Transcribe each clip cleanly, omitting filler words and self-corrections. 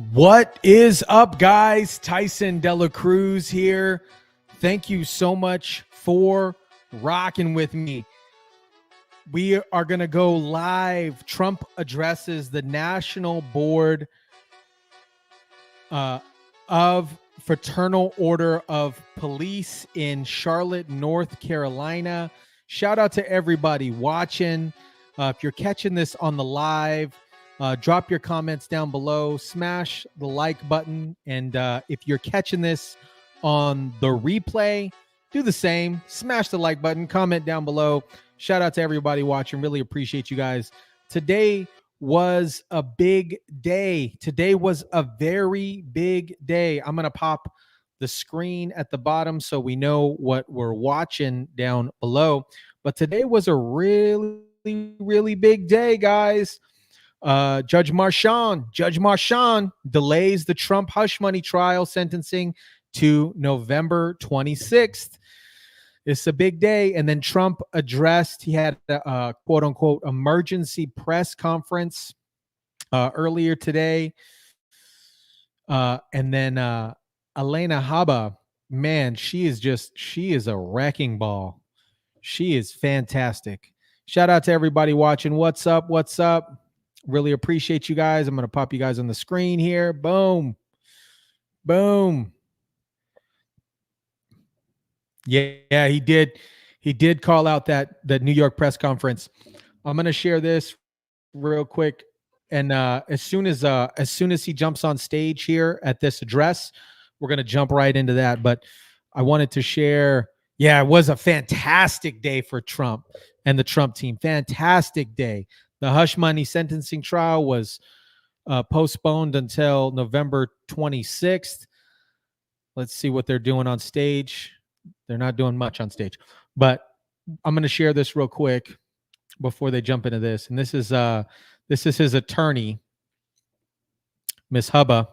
What is up, guys? Tyson Dela Cruz here. Thank you so much for rocking with me. We are going to go live. Trump addresses the National Board of Fraternal Order of Police in Charlotte, North Carolina. Shout out to everybody watching. If you're catching this on the live, drop your comments down below, smash the like button. And if you're catching this on the replay, do the same. Smash the like button, comment down below. Shout out to everybody watching. Really appreciate you guys. Today was a big day. Today was a very big day. I'm going to pop the screen at the bottom so we know what we're watching down below. But today was a really big day, guys. Judge Marchand delays the Trump hush money trial sentencing to November 26th. It's a big day. And then Trump addressed, he had a quote unquote emergency press conference earlier today. And then Elena Haba, man, she is a wrecking ball. She is fantastic. Shout out to everybody watching. What's up? What's up? Really appreciate you guys. I'm going to pop you guys on the screen here. Boom. Boom. Yeah, he did. He did call out that New York press conference. I'm going to share this real quick. And as soon as he jumps on stage here at this address, we're going to jump right into that. But I wanted to share. Yeah, it was a fantastic day for Trump and the Trump team. Fantastic day. The hush money sentencing trial was postponed until November 26th. Let's see what they're doing on stage. They're not doing much on stage, but I'm going to share this real quick before they jump into this. And this is his attorney, Miss Hubba.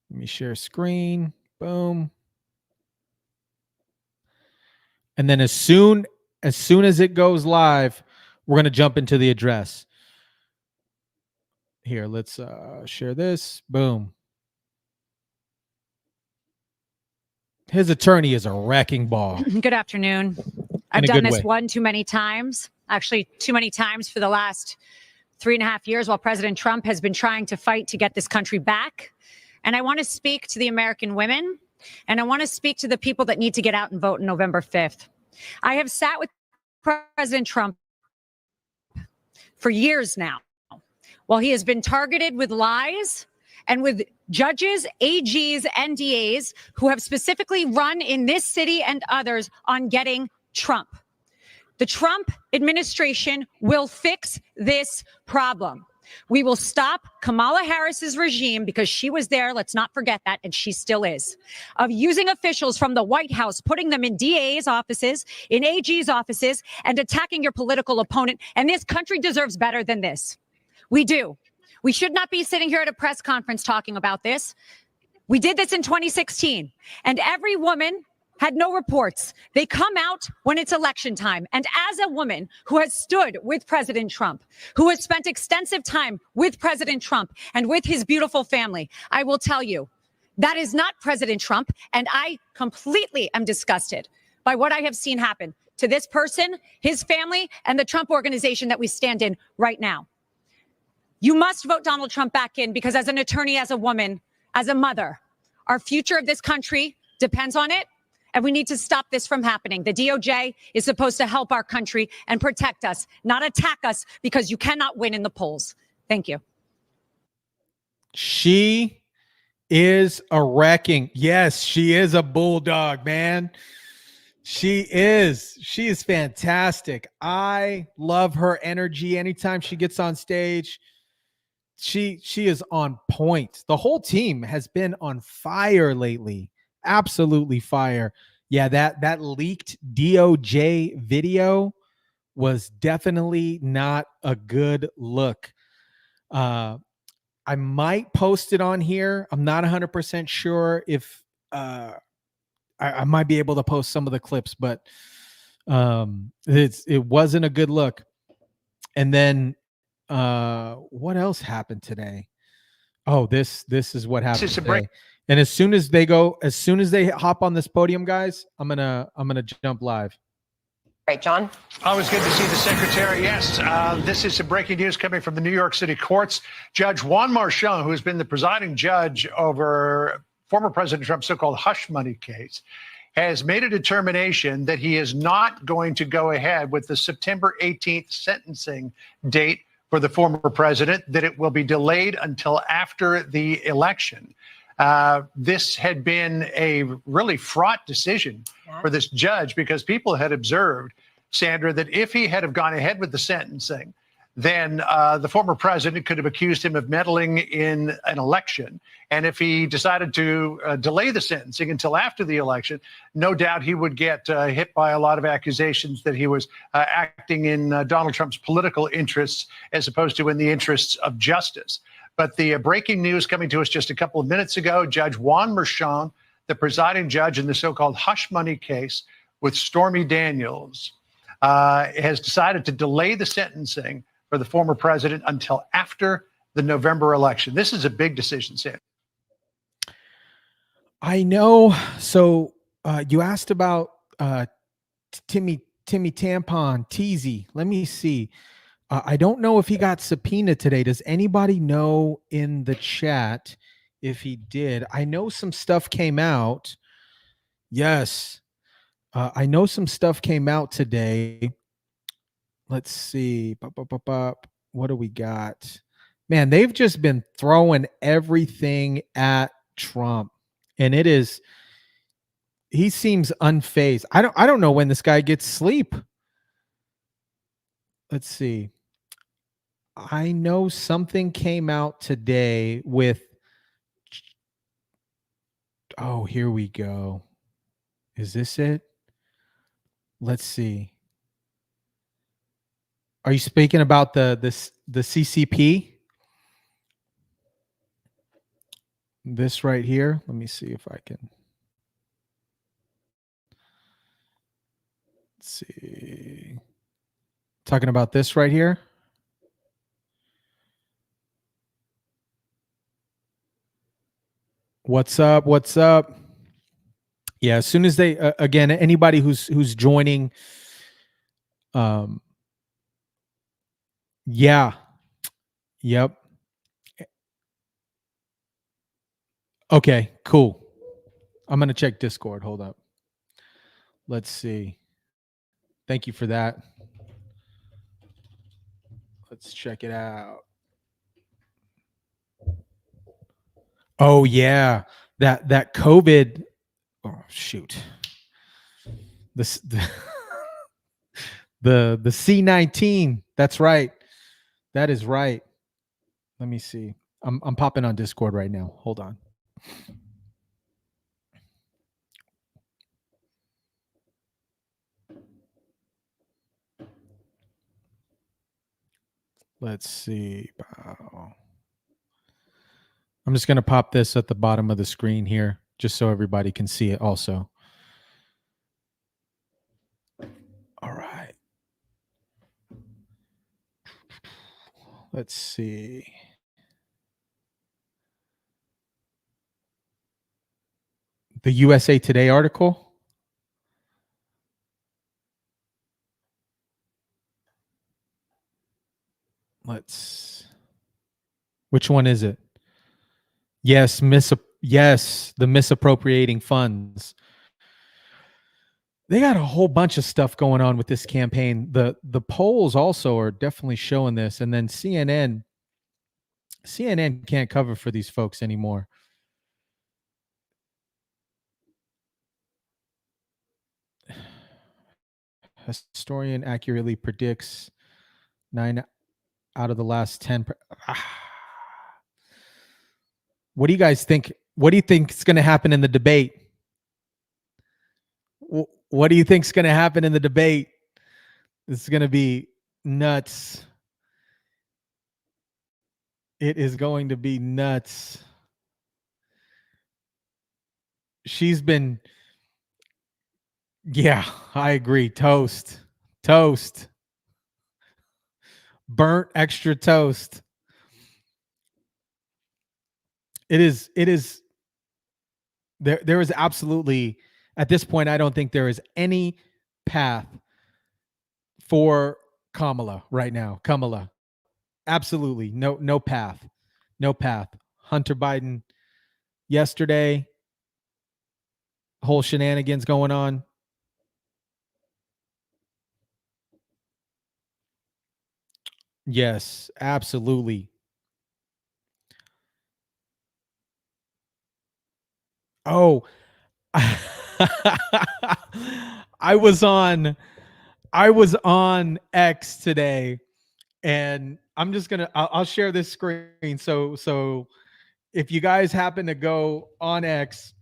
Let me share screen. Boom. And then as soon as it goes live, we're going to jump into the address. Here, let's share this. Boom. His attorney is a wrecking ball. Good afternoon. I've done this one too many times, actually too many times for the last 3.5 years while President Trump has been trying to fight to get this country back. And I want to speak to the American women, and I want to speak to the people that need to get out and vote on November 5th. I have sat with President Trump for years now, while he has been targeted with lies and with judges, AGs, and DAs who have specifically run in this city and others on getting Trump. The Trump administration will fix this problem. We will stop Kamala Harris's regime, because she was there, let's not forget that, and she still is, of using officials from the White House, putting them in DA's offices, in AG's offices, and attacking your political opponent. And this country deserves better than this. We do. We should not be sitting here at a press conference talking about this. We did this in 2016, and every woman had no reports. They come out when it's election time. And as a woman who has stood with President Trump, who has spent extensive time with President Trump and with his beautiful family, I will tell you, that is not President Trump. And I completely am disgusted by what I have seen happen to this person, his family, and the Trump organization that we stand in right now. You must vote Donald Trump back in, because as an attorney, as a woman, as a mother, our future of this country depends on it. And we need to stop this from happening. The DOJ is supposed to help our country and protect us, not attack us, because you cannot win in the polls. Thank you. She is a wrecking. Yes, she is a bulldog, man. She is fantastic. I love her energy. Anytime she gets on stage, she is on point. The whole team has been on fire lately. Absolutely fire. Yeah, that leaked DOJ video was definitely not a good look. I might post it on here. I'm not 100% sure if I might be able to post some of the clips, but it wasn't a good look. And then what else happened today? Oh, this is what happened today. And as soon as they hop on this podium, guys, I'm gonna jump live. Right, John. Always good to see the secretary. Yes, this is some breaking news coming from the New York City courts. Judge Juan Marchand, who has been the presiding judge over former President Trump's so-called hush money case, has made a determination that he is not going to go ahead with the September 18th sentencing date for the former president, that it will be delayed until after the election. This had been a really fraught decision for this judge, because people had observed, Sandra, that if he had have gone ahead with the sentencing, then the former president could have accused him of meddling in an election. And if he decided to delay the sentencing until after the election, no doubt he would get hit by a lot of accusations that he was acting in Donald Trump's political interests as opposed to in the interests of justice. But the breaking news coming to us just a couple of minutes ago, Judge Juan Marchand, the presiding judge in the so-called hush money case with Stormy Daniels, has decided to delay the sentencing for the former president until after the November election. This is a big decision, Sam. I know. So you asked about Timmy Tampon, Teasy. Let me see. I don't know if he got subpoenaed today. Does anybody know in the chat if he did? I know some stuff came out. Yes. I know some stuff came out today. Let's see. What do we got? Man, they've just been throwing everything at Trump. And he seems unfazed. I don't know when this guy gets sleep. Let's see. I know something came out today with, oh, here we go. Is this it? Let's see. Are you speaking about the CCP? This right here. Let me see if I can. Let's see. Talking about this right here. What's up? What's up? Yeah, as soon as they again, anybody who's joining, yeah, yep. Okay, cool. I'm gonna check Discord. Hold up. Let's see. Thank you for that. Let's check it out. Oh yeah, that COVID. Oh shoot. This the C-19. That's right. That is right. Let me see. I'm popping on Discord right now. Hold on. Let's see. I'm just going to pop this at the bottom of the screen here, just so everybody can see it also. All right. Let's see. The USA Today article. Which one is it? Yes, the misappropriating funds. They got a whole bunch of stuff going on with this campaign. The polls also are definitely showing this, and then CNN can't cover for these folks anymore. Historian accurately predicts 9 out of the last 10. What do you guys think? What do you think is going to happen in the debate? What do you think is going to happen in the debate? This is going to be nuts. It is going to be nuts. She's been, yeah, I agree. Toast. Burnt extra toast. It is there is absolutely, at this point, I don't think there is any path for Kamala right now. Kamala. Absolutely. No path. No path. Hunter Biden yesterday, whole shenanigans going on. Yes, absolutely. Oh, I was on X today, and I'm just gonna I'll share this screen. So if you guys happen to go on X,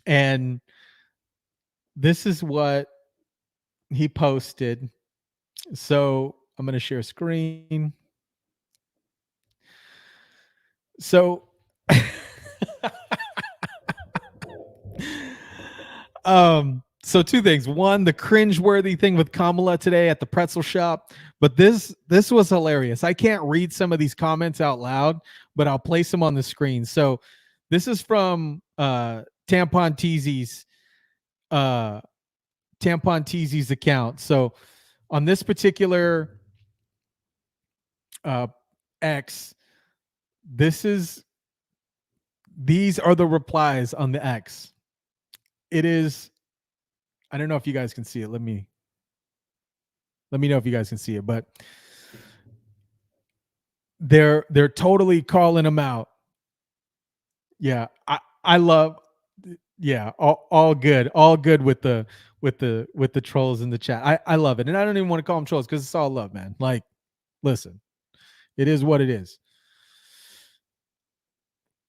and this is what he posted. So I'm gonna share screen. So so two things. One, the cringeworthy thing with Kamala today at the pretzel shop, but this was hilarious. I can't read some of these comments out loud, but I'll place them on the screen. So this is from Tampon Teezy's account. So on this particular X, these are the replies on the X. It is, I don't know if you guys can see it. Let me know if you guys can see it, but they're totally calling him out. Yeah, I love, yeah, all good with the trolls in the chat. I love it, and I don't even want to call them trolls because it's all love, man. Like, listen, it is what it is.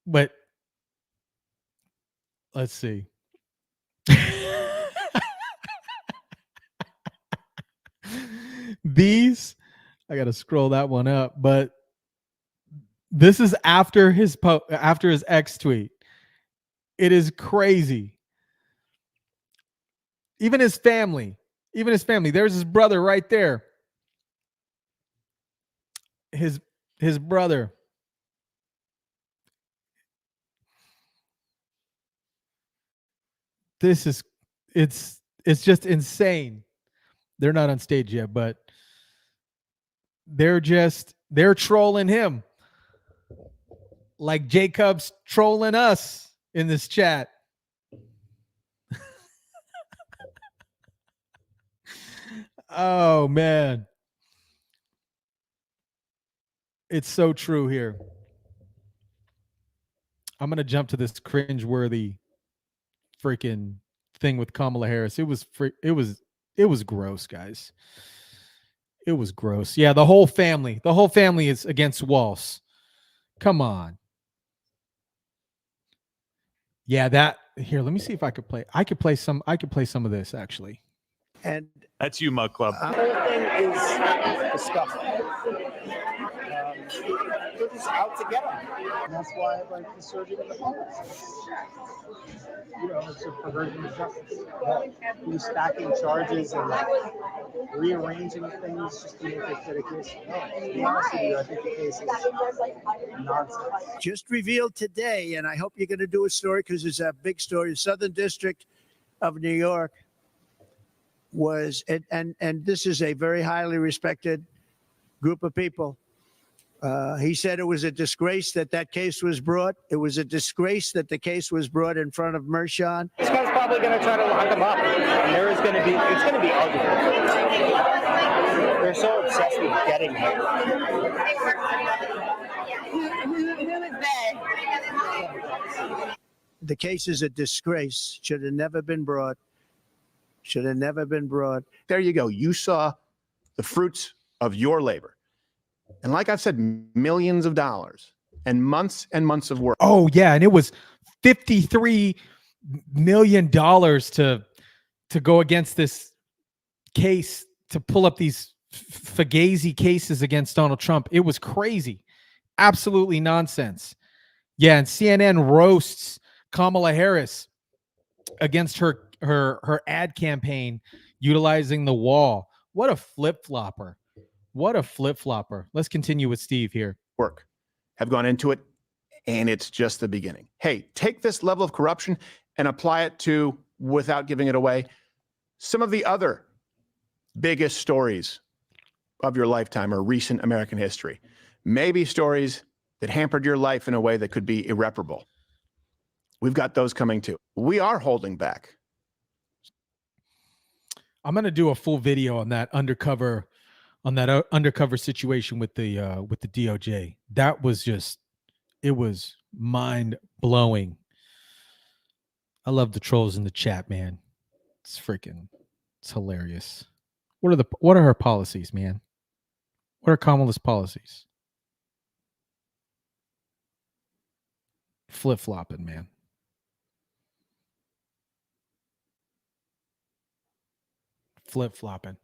But let's see. These, I gotta scroll that one up, but this is after his X tweet. It is crazy. Even his family. There's his brother right there. His brother. This is, it's just insane. They're not on stage yet, but they're trolling him like Jacob's trolling us in this chat. Oh man, it's so true here. I'm gonna jump to this cringeworthy freaking thing with Kamala Harris. It was gross, guys. It was gross. Yeah, the whole family is against Walsh. Come on. Yeah, that here. Let me see if I could play. I could play some of this actually. And that's you, Mug Club. The whole thing is disgusting. They're just out to get them. And that's why I like the surging of the police. You know, it's a perversion of justice. Who's stacking charges and like rearranging things just to make it fit a case. No, to be honest with you, I think the case is nonsense. Just revealed today, and I hope you're going to do a story because it's a big story. The Southern District of New York was, and this is a very highly respected group of people. He said it was a disgrace that case was brought. It was a disgrace that the case was brought in front of Mershon. This guy's probably going to try to lock him up. And it's going to be ugly. They're so obsessed with getting him. The case is a disgrace. Should have never been brought. Should have never been brought. There you go. You saw the fruits of your labor. And like I've said, millions of dollars and months of work. Oh, yeah. And it was $53 million to go against this case, to pull up these Fugazi cases against Donald Trump. It was crazy. Absolutely nonsense. Yeah. And CNN roasts Kamala Harris against her ad campaign utilizing the wall. What a flip-flopper. What a flip-flopper. Let's continue with Steve here. Work have gone into it, and it's just the beginning. Hey, take this level of corruption and apply it to, without giving it away, some of the other biggest stories of your lifetime or recent American history. Maybe stories that hampered your life in a way that could be irreparable. We've got those coming too. We are holding back. I'm going to do a full video on that undercover situation with the DOJ. That was just, it was mind blowing. I love the trolls in the chat, man. It's hilarious. What are her policies, man? What are Kamala's policies? Flip-flopping, man. Flip-flopping.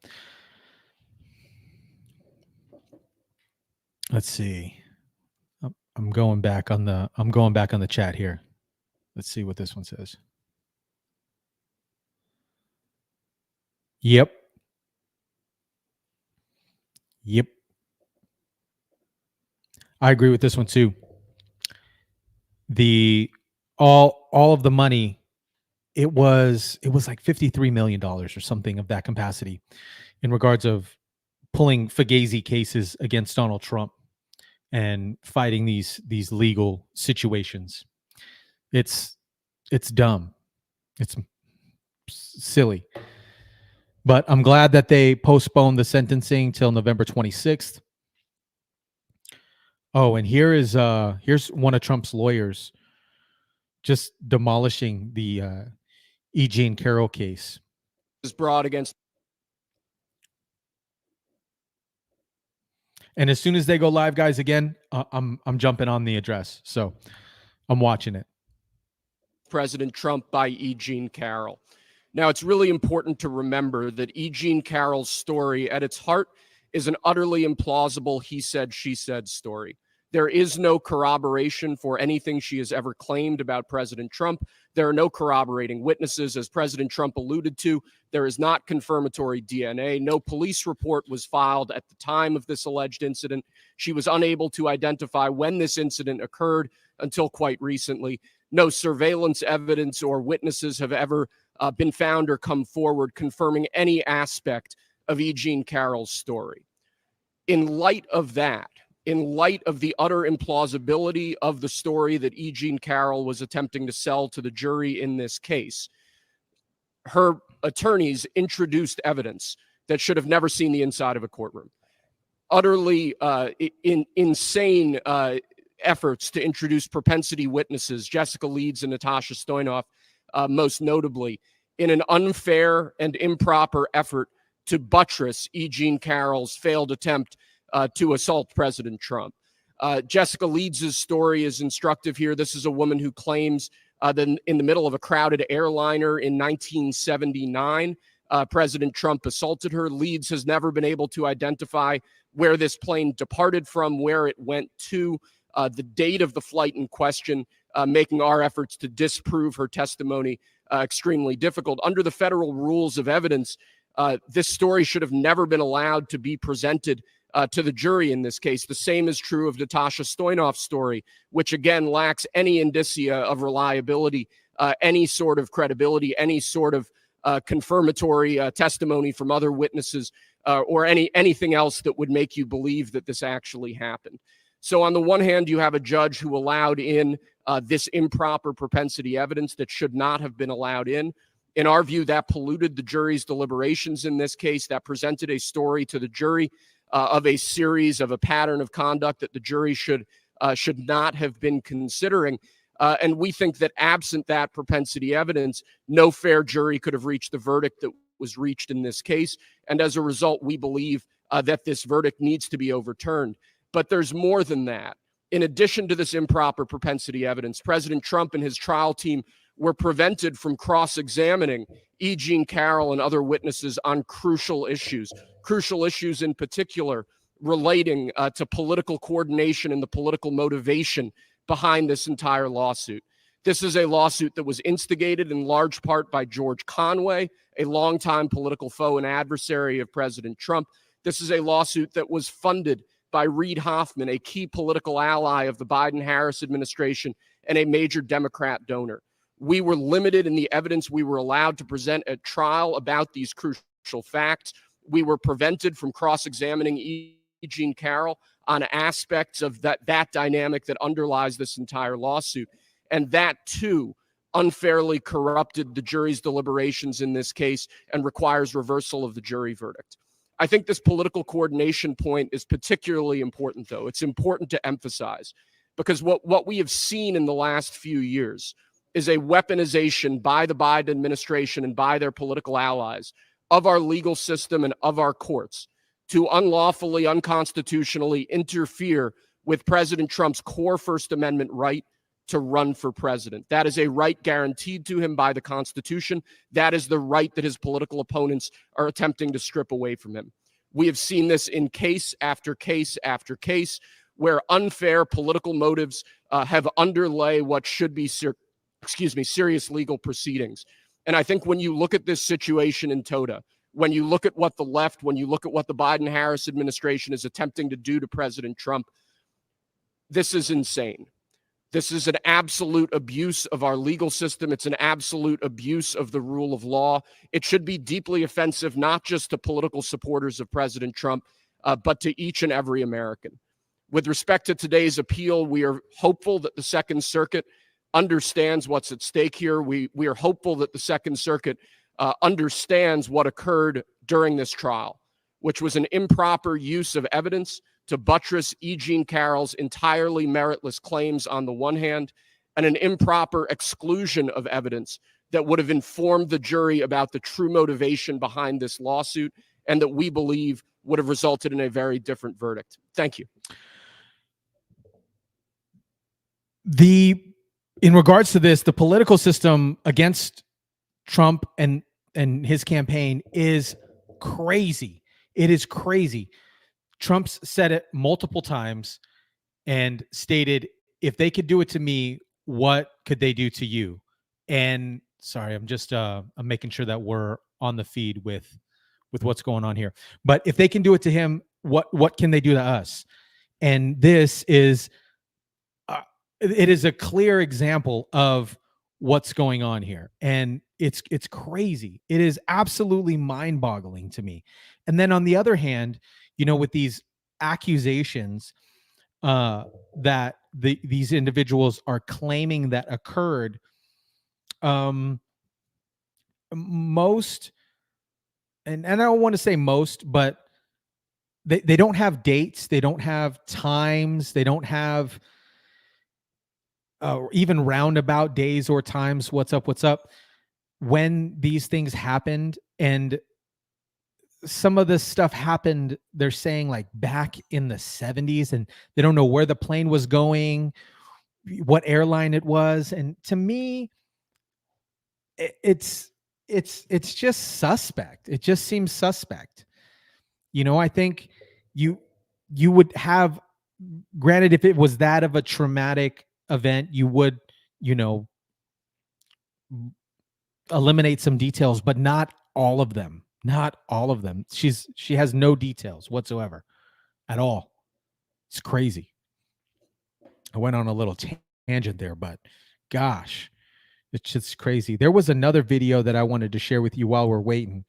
Let's see. I'm going back on the chat here. Let's see what this one says. Yep. I agree with this one too. All of the money, it was like $53 million or something of that capacity in regards of pulling Fugazi cases against Donald Trump and fighting these legal situations. It's dumb. It's silly. But I'm glad that they postponed the sentencing till November 26th. Oh, and here's one of Trump's lawyers just demolishing the E. Jean Carroll case. Is brought against. And as soon as they go live, guys, again, I'm jumping on the address. So I'm watching it. President Trump by E. Jean Carroll. Now, it's really important to remember that E. Jean Carroll's story at its heart is an utterly implausible he said, she said story. There is no corroboration for anything she has ever claimed about President Trump. There are no corroborating witnesses. As President Trump alluded to, there is not confirmatory DNA. No police report was filed at the time of this alleged incident. She was unable to identify when this incident occurred until quite recently. No surveillance evidence or witnesses have ever been found or come forward confirming any aspect of E. Jean Carroll's story. In light of that, in light of the utter implausibility of the story that E. Jean Carroll was attempting to sell to the jury in this case, her attorneys introduced evidence that should have never seen the inside of a courtroom. Utterly insane efforts to introduce propensity witnesses, Jessica Leeds and Natasha Stoynoff, most notably, in an unfair and improper effort to buttress E. Jean Carroll's failed attempt to assault President Trump. Jessica Leeds' story is instructive here. This is a woman who claims that in the middle of a crowded airliner in 1979, President Trump assaulted her. Leeds has never been able to identify where this plane departed from, where it went to, the date of the flight in question, making our efforts to disprove her testimony extremely difficult. Under the federal rules of evidence, this story should have never been allowed to be presented to the jury in this case. The same is true of Natasha Stoynoff's story, which again lacks any indicia of reliability, any sort of credibility, any sort of confirmatory testimony from other witnesses, or anything else that would make you believe that this actually happened. So on the one hand, you have a judge who allowed in this improper propensity evidence that should not have been allowed in. In our view, that polluted the jury's deliberations in this case. That presented a story to the jury of a series of a pattern of conduct that the jury should not have been considering. And we think that absent that propensity evidence, no fair jury could have reached the verdict that was reached in this case. And as a result, we believe that this verdict needs to be overturned. But there's more than that. In addition to this improper propensity evidence, President Trump and his trial team were prevented from cross-examining E. Jean Carroll and other witnesses on crucial issues in particular relating to political coordination and the political motivation behind this entire lawsuit. This is a lawsuit that was instigated in large part by George Conway, a longtime political foe and adversary of President Trump. This is a lawsuit that was funded by Reid Hoffman, a key political ally of the Biden-Harris administration and a major Democrat donor. We were limited in the evidence we were allowed to present at trial about these crucial facts. We were prevented from cross-examining E. Jean Carroll on aspects of that dynamic that underlies this entire lawsuit. And that, too, unfairly corrupted the jury's deliberations in this case and requires reversal of the jury verdict. I think this political coordination point is particularly important, though. It's important to emphasize, because what we have seen in the last few years is a weaponization by the Biden administration and by their political allies of our legal system and of our courts to unlawfully, unconstitutionally interfere with President Trump's core First Amendment right to run for president. That is a right guaranteed to him by the Constitution. That is the right that his political opponents are attempting to strip away from him. We have seen this in case after case after case, where unfair political motives have underlay what should be serious legal proceedings. And I think when you look at this situation in toto, when you look at what the left, when you look at what the Biden-Harris administration is attempting to do to President Trump, this is insane. This is an absolute abuse of our legal system. It's an absolute abuse of the rule of law. It should be deeply offensive, not just to political supporters of President Trump, but to each and every American. With respect to today's appeal, we are hopeful that the Second Circuit understands what's at stake here. We are hopeful that the Second Circuit understands what occurred during this trial, which was an improper use of evidence to buttress E. Jean Carroll's entirely meritless claims on the one hand, and an improper exclusion of evidence that would have informed the jury about the true motivation behind this lawsuit, and that we believe would have resulted in a very different verdict. Thank you. In regards to this, the political system against Trump and his campaign is crazy. It is crazy. Trump's said it multiple times and stated, if they could do it to me, what could they do to you? And sorry, I'm just I'm making sure that we're on the feed with what's going on here. But if they can do it to him, what can they do to us? And this is it is a clear example of what's going on here. And it's crazy. It is absolutely mind-boggling to me. And then on the other hand, you know, with these accusations that these individuals are claiming that occurred, most, and I don't want to say most, but they don't have dates, they don't have times, they don't have even roundabout days or times, what's up, when these things happened. And some of this stuff happened, they're saying, like back in the 70s, and they don't know where the plane was going, what airline it was. And to me, it's just suspect. It just seems suspect. You know, I think you would have, granted, if it was that of a traumatic event, you would, you know, eliminate some details, but not all of them. Not all of them. She has no details whatsoever at all. It's crazy. I went on a little tangent there, but gosh, it's just crazy. There was another video that I wanted to share with you while we're waiting.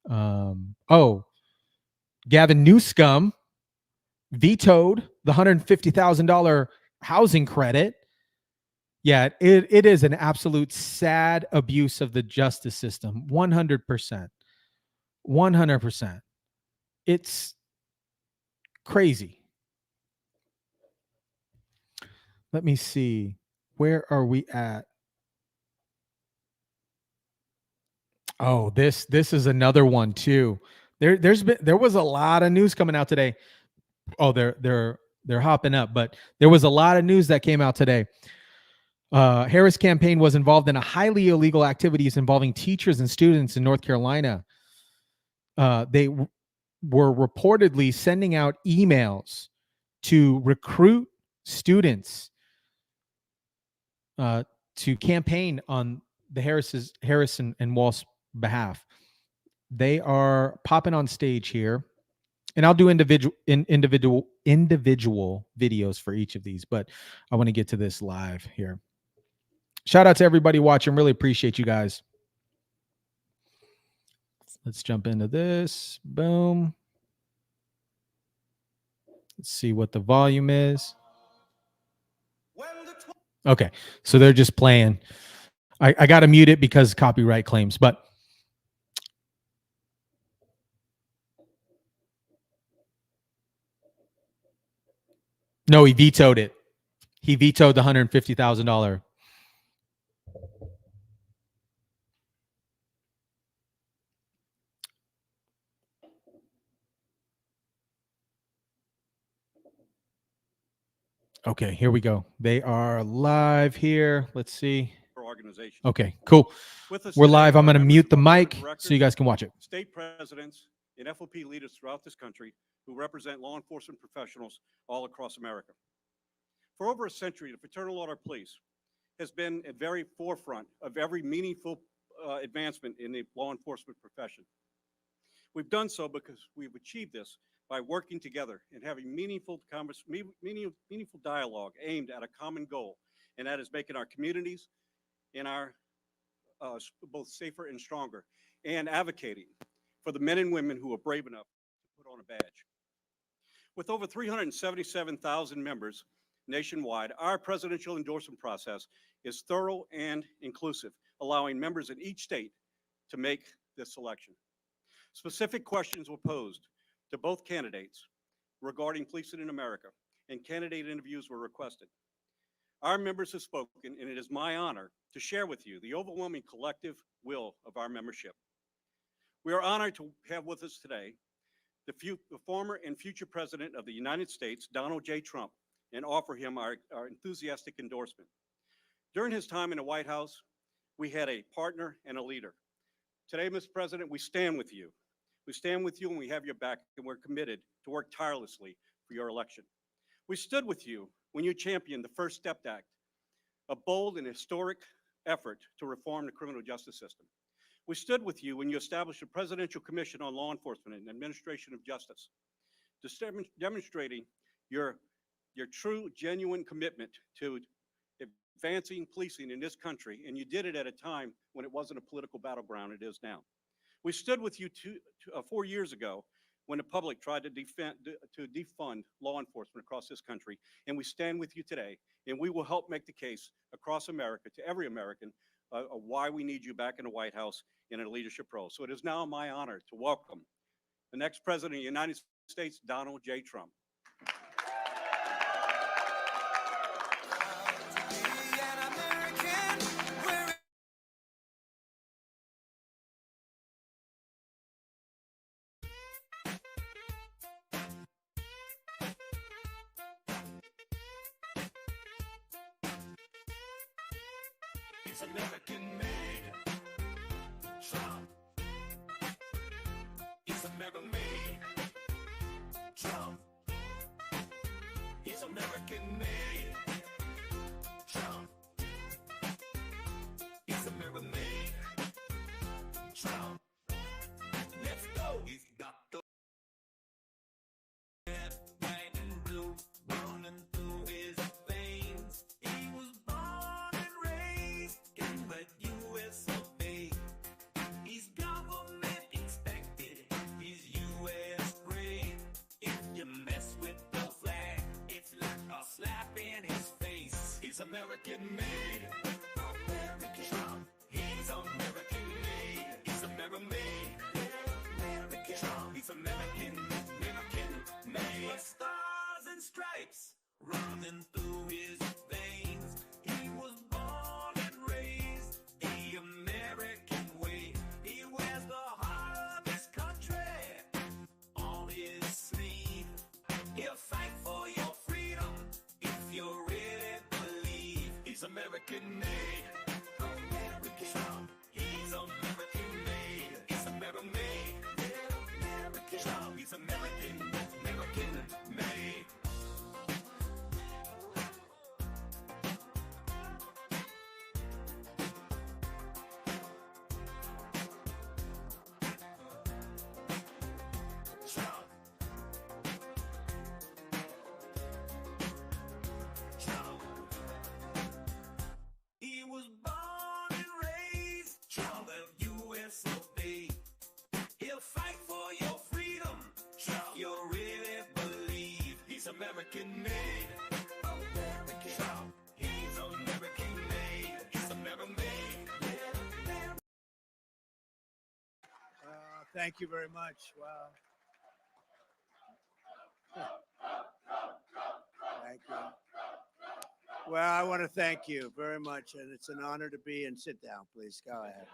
Gavin Newsom vetoed the $150,000 housing credit. Yeah, it is an absolute sad abuse of the justice system. 100%. 100%. It's crazy. Let me see. Where are we at? Oh, this is another one too. There was a lot of news coming out today. Oh, they're hopping up, but there was a lot of news that came out today. Harris campaign was involved in a highly illegal activities involving teachers and students in North Carolina. They were reportedly sending out emails to recruit students to campaign on the Harrison and Walsh behalf. They are popping on stage here. And I'll do individual videos for each of these, but I want to get to this live here. Shout out to everybody watching. Really appreciate you guys. Let's jump into this. Boom. Let's see what the volume is. Okay, so they're just playing. I got to mute it because copyright claims, but no, he vetoed it. He vetoed the $150,000. Okay, here we go. They are live here. Let's see. Okay, cool. We're live. I'm going to mute the mic so you guys can watch it. State presidents and FOP leaders throughout this country who represent law enforcement professionals all across America. For over a century, the Fraternal Order of Police has been at very forefront of every meaningful advancement in the law enforcement profession. We've done so because we've achieved this by working together and having meaningful dialogue aimed at a common goal, and that is making our communities and our both safer and stronger, and advocating for the men and women who are brave enough to put on a badge. With over 377,000 members nationwide, our presidential endorsement process is thorough and inclusive, allowing members in each state to make this selection. Specific questions were posed to both candidates regarding policing in America, and candidate interviews were requested. Our members have spoken, and it is my honor to share with you the overwhelming collective will of our membership. We are honored to have with us today the former and future President of the United States, Donald J. Trump, and offer him our enthusiastic endorsement. During his time in the White House, we had a partner and a leader. Today, Mr. President, we stand with you. We stand with you and we have your back, and we're committed to work tirelessly for your election. We stood with you when you championed the First Step Act, a bold and historic effort to reform the criminal justice system. We stood with you when you established a Presidential Commission on Law Enforcement and Administration of Justice, demonstrating your true, genuine commitment to advancing policing in this country, and you did it at a time when it wasn't a political battleground it is now. We stood with you 4 years ago when the public tried to defund law enforcement across this country, and we stand with you today, and we will help make the case across America to every American of why we need you back in the White House in a leadership role. So it is now my honor to welcome the next President of the United States, Donald J. Trump. It's American made. Trump. It's American made. Trump. It's American made. Trump. It's American made. Trump. Let's go. He's got the red, white, and blue running through his veins. He was born and raised in the U.S. of A. He's government expected. He's U.S. grade. If you mess with the flag, it's like a slap in his face. He's American made. American Trump. He's American made. He's American made. American Trump. He's American made. Stars and stripes running through his veins. He was born and raised the American way. He wears the heart of his country on his sleeve. He'll fight for your freedom if you really believe. He's American made. American Trump. He's American made. He's American made. American Trump. He's American made. Trump. American made. Trump, he's American made. He's American made. Thank you very much. Wow. Thank you. Well, I want to thank you very much, and it's an honor to be. And sit down, please. Go ahead.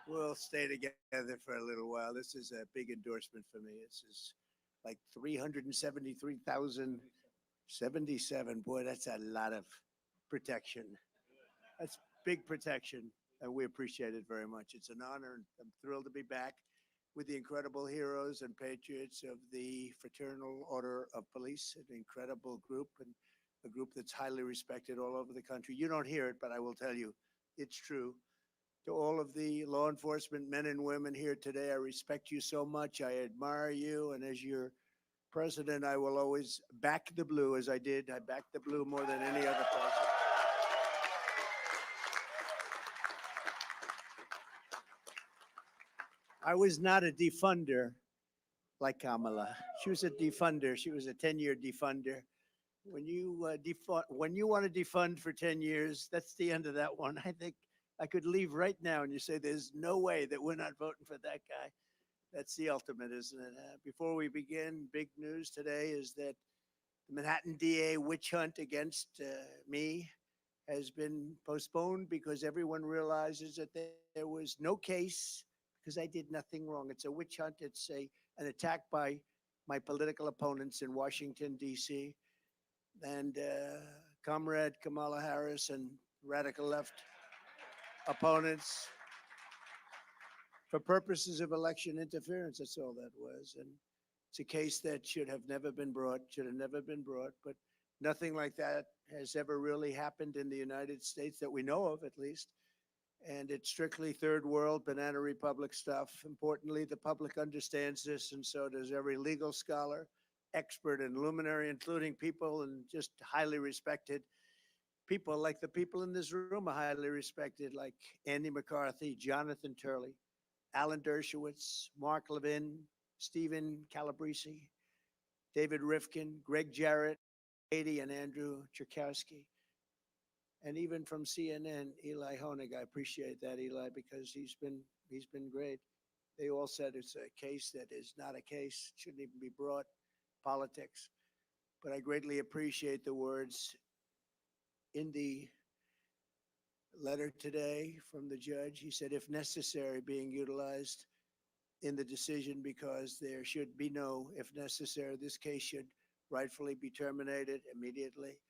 We'll stay together for a little while. This is a big endorsement for me. This is like 373,077. Boy, that's a lot of protection. That's big protection, and we appreciate it very much. It's an honor, and I'm thrilled to be back with the incredible heroes and patriots of the Fraternal Order of Police, an incredible group and a group that's highly respected all over the country. You don't hear it, but I will tell you, it's true. To all of the law enforcement men and women here today, I respect you so much. I admire you, and as your president, I will always back the blue as I did. I backed the blue more than any other president. I was not a defunder like Kamala. She was a defunder. She was a 10-year defunder. When you want to defund for 10 years, that's the end of that one. I think I could leave right now and you say there's no way that we're not voting for that guy. That's the ultimate, isn't it? Before we begin, big news today is that the Manhattan DA witch hunt against me has been postponed because everyone realizes that there was no case because I did nothing wrong. It's a witch hunt. It's an attack by my political opponents in Washington, D.C. And Comrade Kamala Harris and radical left opponents for purposes of election interference. That's all that was. And it's a case that should have never been brought, but nothing like that has ever really happened in the United States that we know of, at least. And it's strictly third world, banana republic stuff. Importantly, the public understands this, and so does every legal scholar, expert, and luminary, including people and just highly respected people like the people in this room are highly respected, like Andy McCarthy, Jonathan Turley, Alan Dershowitz, Mark Levin, Stephen Calabrese, David Rifkin, Greg Jarrett, Katie and Andrew Cherkowski. And even from CNN, Eli Honig. I appreciate that, Eli, because he's been great. They all said it's a case that is not a case, shouldn't even be brought, politics. But I greatly appreciate the words in the letter today from the judge. He said, if necessary, being utilized in the decision because there should be no, if necessary, this case should rightfully be terminated immediately.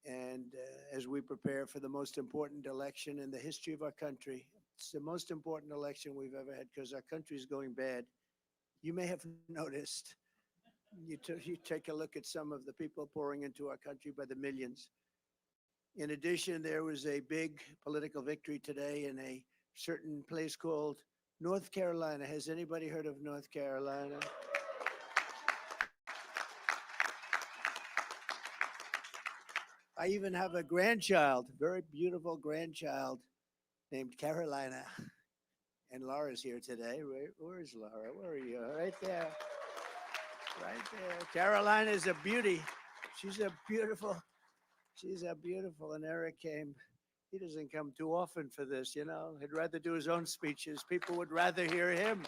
And as we prepare for the most important election in the history of our country, it's the most important election we've ever had because our country is going bad. You may have noticed, you take a look at some of the people pouring into our country by the millions. In addition, there was a big political victory today in a certain place called North Carolina. Has anybody heard of North Carolina? I even have a grandchild, very beautiful grandchild named Carolina. And Laura's here today. Where is Laura? Where are you? Right there. Right there. Carolina is a beauty. She's a beautiful, and Eric came. He doesn't come too often for this, you know. He'd rather do his own speeches. People would rather hear him.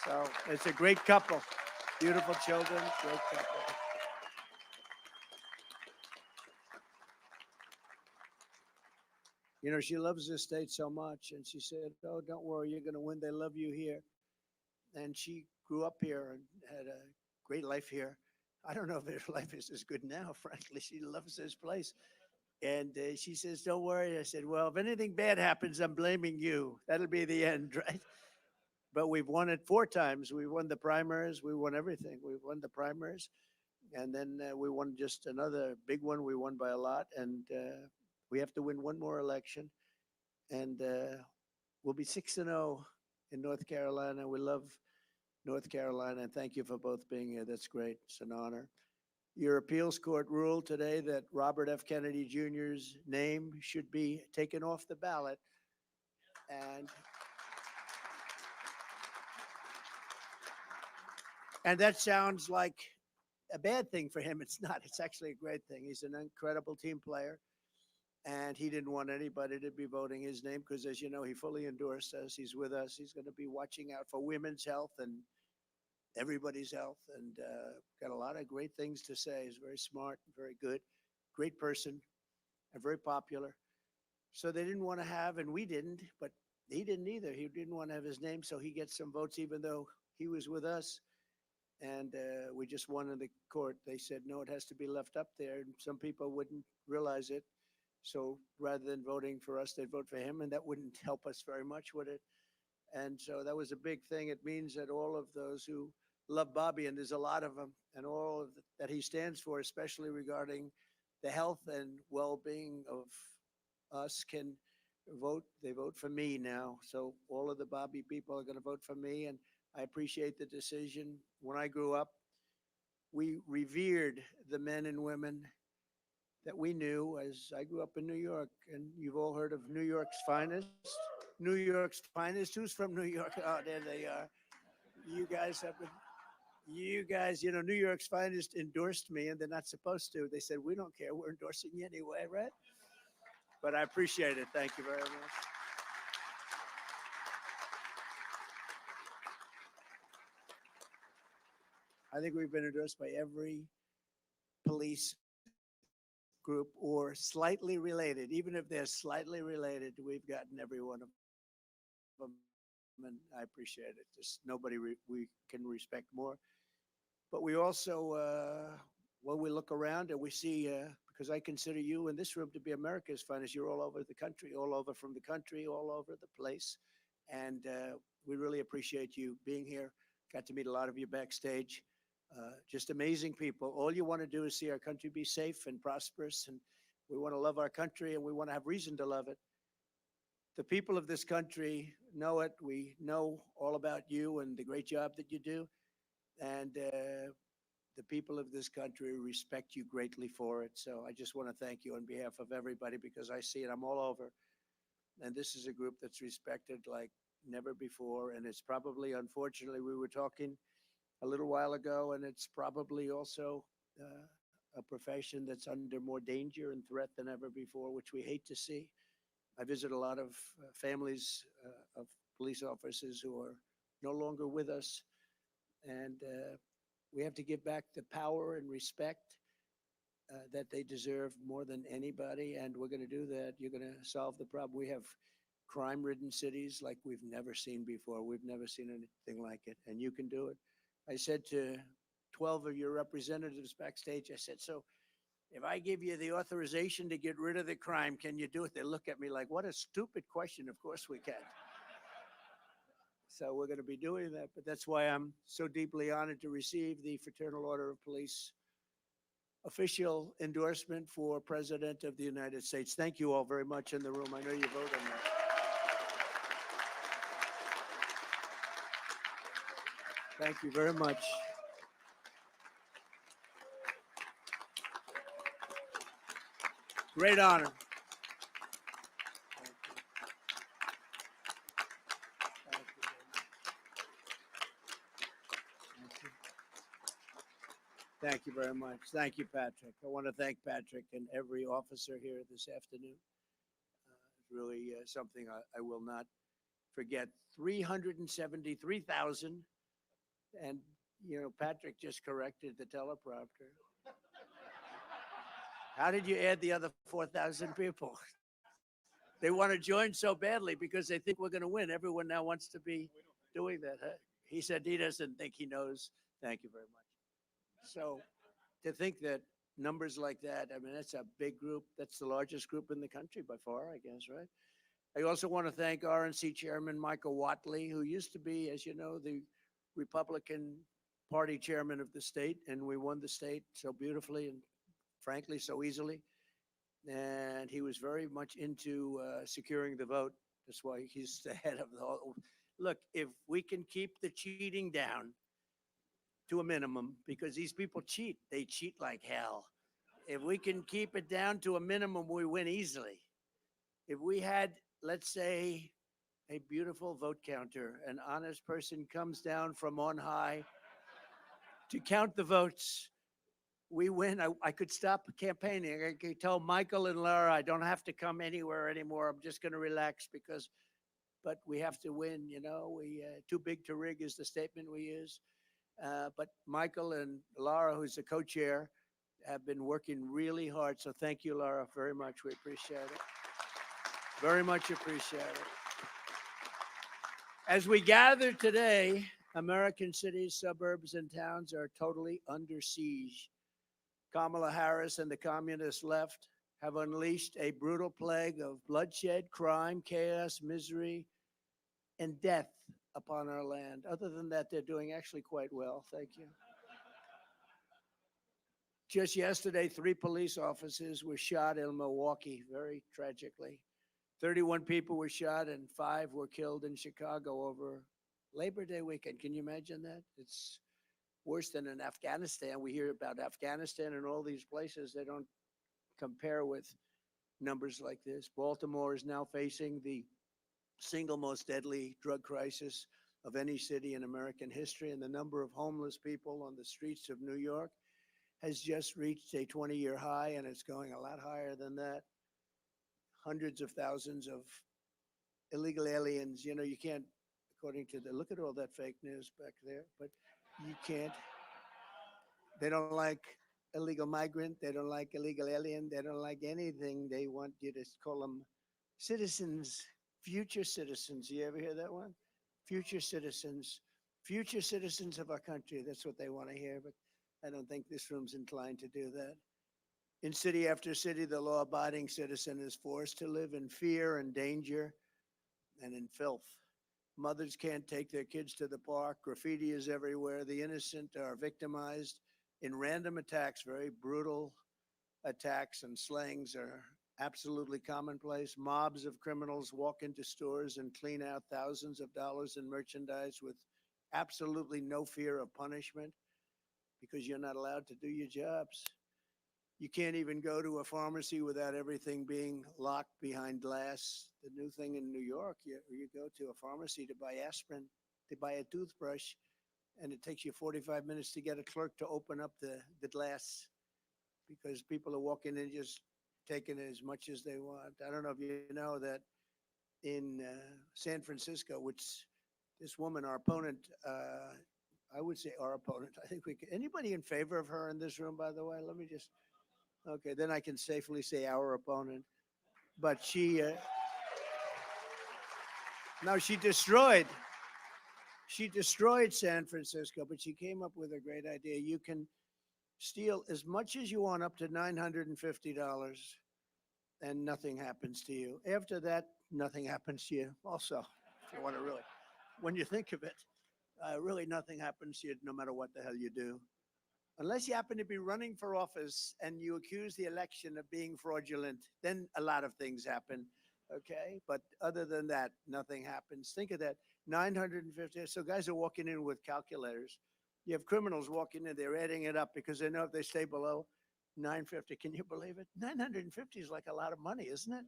So it's a great couple. Beautiful children, great couple. You know, she loves this state so much. And she said, oh, don't worry, you're going to win. They love you here. And she grew up here and had a great life here. I don't know if her life is as good now, frankly. She loves this place. And she says, don't worry. I said, well, if anything bad happens, I'm blaming you. That'll be the end, right? But we've won it 4 times. We won the primaries. We won everything. We won the primaries. And then we won just another big one. We won by a lot. And we have to win one more election. And we'll be 6-0 in North Carolina. We love North Carolina. And thank you for both being here. That's great. It's an honor. Your appeals court ruled today that Robert F. Kennedy Jr.'s name should be taken off the ballot. And that sounds like a bad thing for him. It's not. It's actually a great thing. He's an incredible team player. And he didn't want anybody to be voting his name because, as you know, he fully endorsed us. He's with us. He's going to be watching out for women's health and everybody's health, and got a lot of great things to say. He's very smart, very good, great person, and very popular. So they didn't want to have, and we didn't, but he didn't either. He didn't want to have his name, so he gets some votes even though he was with us. And we just won in the court. They said, no, it has to be left up there. And some people wouldn't realize it. So rather than voting for us, they'd vote for him, and that wouldn't help us very much, would it? And so that was a big thing. It means that all of those who love Bobby, and there's a lot of them, and all of that he stands for, especially regarding the health and well-being of us, can vote. They vote for me now. So all of the Bobby people are going to vote for me, and I appreciate the decision. When I grew up, we revered the men and women that we knew as I grew up in New York, and you've all heard of New York's finest. New York's finest. Who's from New York? Oh, there they are. You guys have been, you guys, you know, New York's finest endorsed me, and they're not supposed to. They said, we don't care. We're endorsing you anyway, right? But I appreciate it. Thank you very much. I think we've been endorsed by every police group or slightly related. Even if they're slightly related, we've gotten every one of them, and I appreciate it. Just nobody we can respect more. But we also, when we look around and we see, because I consider you in this room to be America's finest, you're all over the country, all over from the country, all over the place. And we really appreciate you being here. Got to meet a lot of you backstage. Just amazing people. All you want to do is see our country be safe and prosperous. And we want to love our country, and we want to have reason to love it. The people of this country know it. We know all about you and the great job that you do. And the people of this country respect you greatly for it. So I just want to thank you on behalf of everybody, because I see it. I'm all over. And this is a group that's respected like never before. And it's probably, unfortunately, we were talking a little while ago, and it's probably also a profession that's under more danger and threat than ever before, which we hate to see. I visit a lot of families of police officers who are no longer with us, and we have to give back the power and respect that they deserve more than anybody, and we're going to do that. You're going to solve the problem. We have crime-ridden cities like we've never seen before. We've never seen anything like it, and you can do it. I said to 12 of your representatives backstage, I said, so if I give you the authorization to get rid of the crime, can you do it? They look at me like, what a stupid question. Of course we can. So we're going to be doing that. But that's why I'm so deeply honored to receive the Fraternal Order of Police official endorsement for President of the United States. Thank you all very much in the room. I know you vote on that. Thank you very much. Great honor. Thank you very much. Thank you, Patrick. I want to thank Patrick and every officer here this afternoon. It's really something I will not forget. 373,000. And, you know, Patrick just corrected the teleprompter. How did you add the other 4,000 people? They want to join so badly because they think we're going to win. Everyone now wants to be doing that. Huh? He said he doesn't think he knows. Thank you very much. So to think that numbers like that, I mean, that's a big group. That's the largest group in the country by far, I guess, right? I also want to thank RNC Chairman Michael Watley, who used to be, as you know, the Republican Party chairman of the state, and we won the state so beautifully and frankly so easily. And he was very much into securing the vote. That's why he's the head of the whole. Look, if we can keep the cheating down to a minimum, because these people cheat, they cheat like hell. If we can keep it down to a minimum, we win easily. If we had, let's say, a beautiful vote counter, an honest person comes down from on high to count the votes, we win, I could stop campaigning. I could tell Michael and Laura, I don't have to come anywhere anymore. I'm just going to relax but we have to win, you know. Too big to rig is the statement we use. But Michael and Laura, who's the co-chair, have been working really hard. So thank you, Laura, very much. We appreciate it. Very much appreciate it. As we gather today, American cities, suburbs, and towns are totally under siege. Kamala Harris and the communist left have unleashed a brutal plague of bloodshed, crime, chaos, misery, and death upon our land. Other than that, they're doing actually quite well. Thank you. Just yesterday, 3 police officers were shot in Milwaukee, very tragically. 31 people were shot and 5 were killed in Chicago over Labor Day weekend. Can you imagine that? It's worse than in Afghanistan. We hear about Afghanistan and all these places. They don't compare with numbers like this. Baltimore is now facing the single most deadly drug crisis of any city in American history, and the number of homeless people on the streets of New York has just reached a 20-year high, and it's going a lot higher than that. Hundreds of thousands of illegal aliens. You know, you can't, according to look at all that fake news back there, but you can't. They don't like illegal migrant. They don't like illegal alien. They don't like anything. They want you to call them citizens, future citizens. You ever hear that one? Future citizens of our country. That's what they want to hear, but I don't think this room's inclined to do that. In city after city, the law-abiding citizen is forced to live in fear and danger and in filth. Mothers can't take their kids to the park. Graffiti is everywhere. The innocent are victimized in random attacks. Very brutal attacks and slayings are absolutely commonplace. Mobs of criminals walk into stores and clean out thousands of dollars in merchandise with absolutely no fear of punishment because you're not allowed to do your jobs. You can't even go to a pharmacy without everything being locked behind glass. The new thing in New York, you go to a pharmacy to buy aspirin, to buy a toothbrush, and it takes you 45 minutes to get a clerk to open up the glass because people are walking in just taking as much as they want. I don't know if you know that in San Francisco, which this woman, our opponent, I would say our opponent, I think we could, anybody in favor of her in this room, by the way? Let me just, okay, then I can safely say our opponent. But she, no, she destroyed San Francisco, but she came up with a great idea. You can steal as much as you want, up to $950, and nothing happens to you. After that, nothing happens to you also, if you want to really, when you think of it, really nothing happens to you no matter what the hell you do. Unless you happen to be running for office and you accuse the election of being fraudulent, then a lot of things happen, okay? But other than that, nothing happens. Think of that, 950. So guys are walking in with calculators. You have criminals walking in, they're adding it up because they know if they stay below 950, can you believe it? 950 is like a lot of money, isn't it?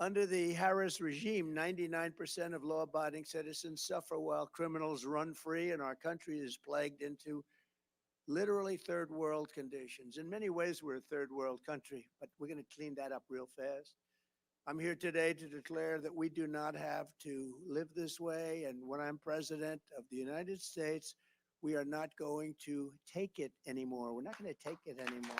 Under the Harris regime, 99% of law-abiding citizens suffer while criminals run free, and our country is plagued into literally third world conditions. In many ways, we're a third world country, but we're going to clean that up real fast. I'm here today to declare that we do not have to live this way. And when I'm president of the United States, we are not going to take it anymore. We're not going to take it anymore.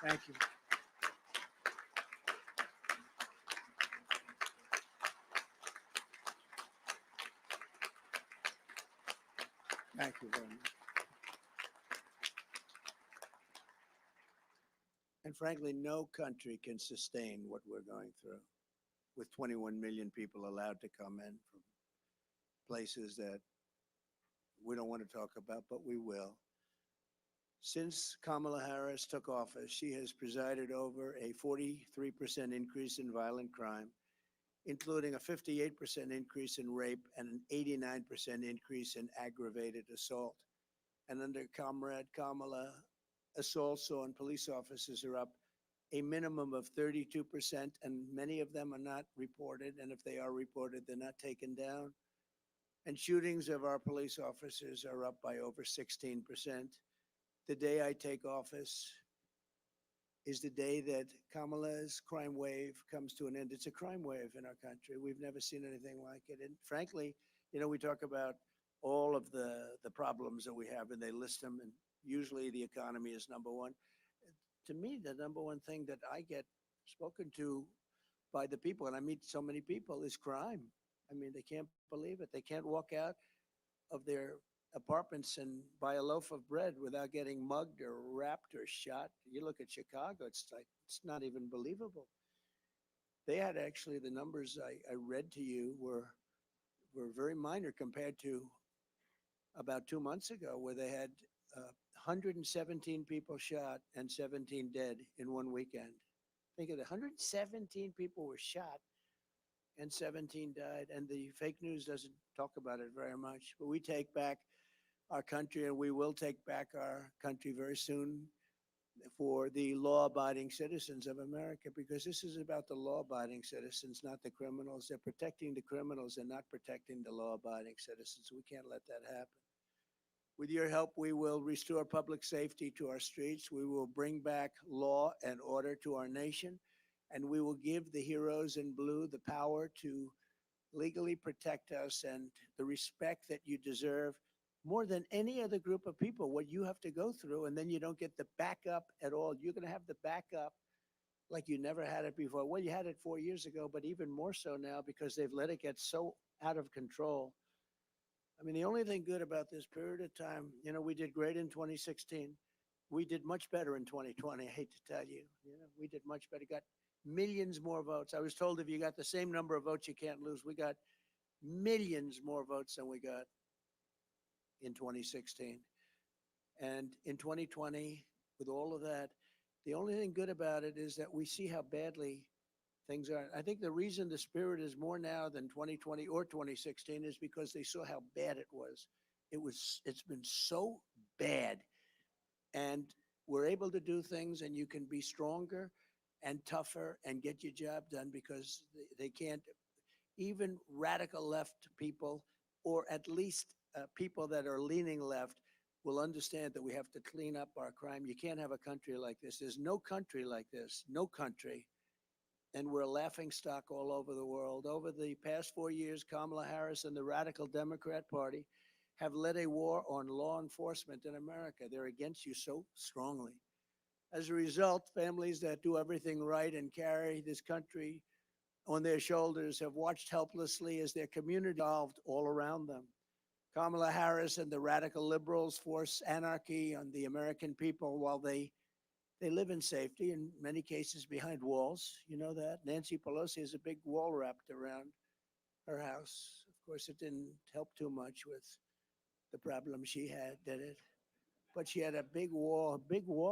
Thank you. Thank you very much. And frankly, no country can sustain what we're going through with 21 million people allowed to come in from places that we don't want to talk about, but we will. Since Kamala Harris took office, she has presided over a 43% increase in violent crime, including a 58% increase in rape and an 89% increase in aggravated assault. And under Comrade Kamala, assaults on police officers are up a minimum of 32%, and many of them are not reported. And if they are reported, they're not taken down. And shootings of our police officers are up by over 16%. The day I take office is the day that Kamala's crime wave comes to an end. It's a crime wave in our country. We've never seen anything like it. And frankly, you know, we talk about all of the problems that we have, and they list them, and usually the economy is number one. To me, the number one thing that I get spoken to by the people, and I meet so many people, is crime. I mean, they can't believe it. They can't walk out of their apartments and buy a loaf of bread without getting mugged or wrapped or shot. You look at Chicago, it's like, it's not even believable. They had actually, the numbers I read to you were very minor compared to about 2 months ago, where they had 117 people shot and 17 dead in one weekend. Think of it, 117 people were shot and 17 died. And the fake news doesn't talk about it very much. But we take back our country, and we will take back our country very soon for the law-abiding citizens of America, because this is about the law-abiding citizens, not the criminals. They're protecting the criminals and not protecting the law-abiding citizens. We can't let that happen. With your help, we will restore public safety to our streets. We will bring back law and order to our nation, and we will give the heroes in blue the power to legally protect us and the respect that you deserve more than any other group of people. What you have to go through, and then you don't get the backup at all. You're going to have the backup like you never had it before. Well, you had it 4 years ago, but even more so now, because they've let it get so out of control. I mean, the only thing good about this period of time, you know, we did great in 2016. We did much better in 2020. I hate to tell you, we did much better. Got millions more votes. I was told if you got the same number of votes, you can't lose. We got millions more votes than we got in 2016. And in 2020, with all of that, the only thing good about it is that we see how badly things are. I think the reason the spirit is more now than 2020 or 2016 is because they saw how bad it was. It's been so bad. And we're able to do things, and you can be stronger and tougher and get your job done, because they can't, even radical left people, or at least people that are leaning left, will understand that we have to clean up our crime. You can't have a country like this. There's no country like this, no country. And we're a laughing stock all over the world. Over the past 4 years, Kamala Harris and the radical Democrat Party have led a war on law enforcement in America. They're against you so strongly. As a result, families that do everything right and carry this country on their shoulders have watched helplessly as their community evolved all around them. Kamala Harris and the radical liberals force anarchy on the American people while they live in safety, in many cases behind walls. You know that. Nancy Pelosi has a big wall wrapped around her house. Of course, it didn't help too much with the problem she had, did it? But she had a big wall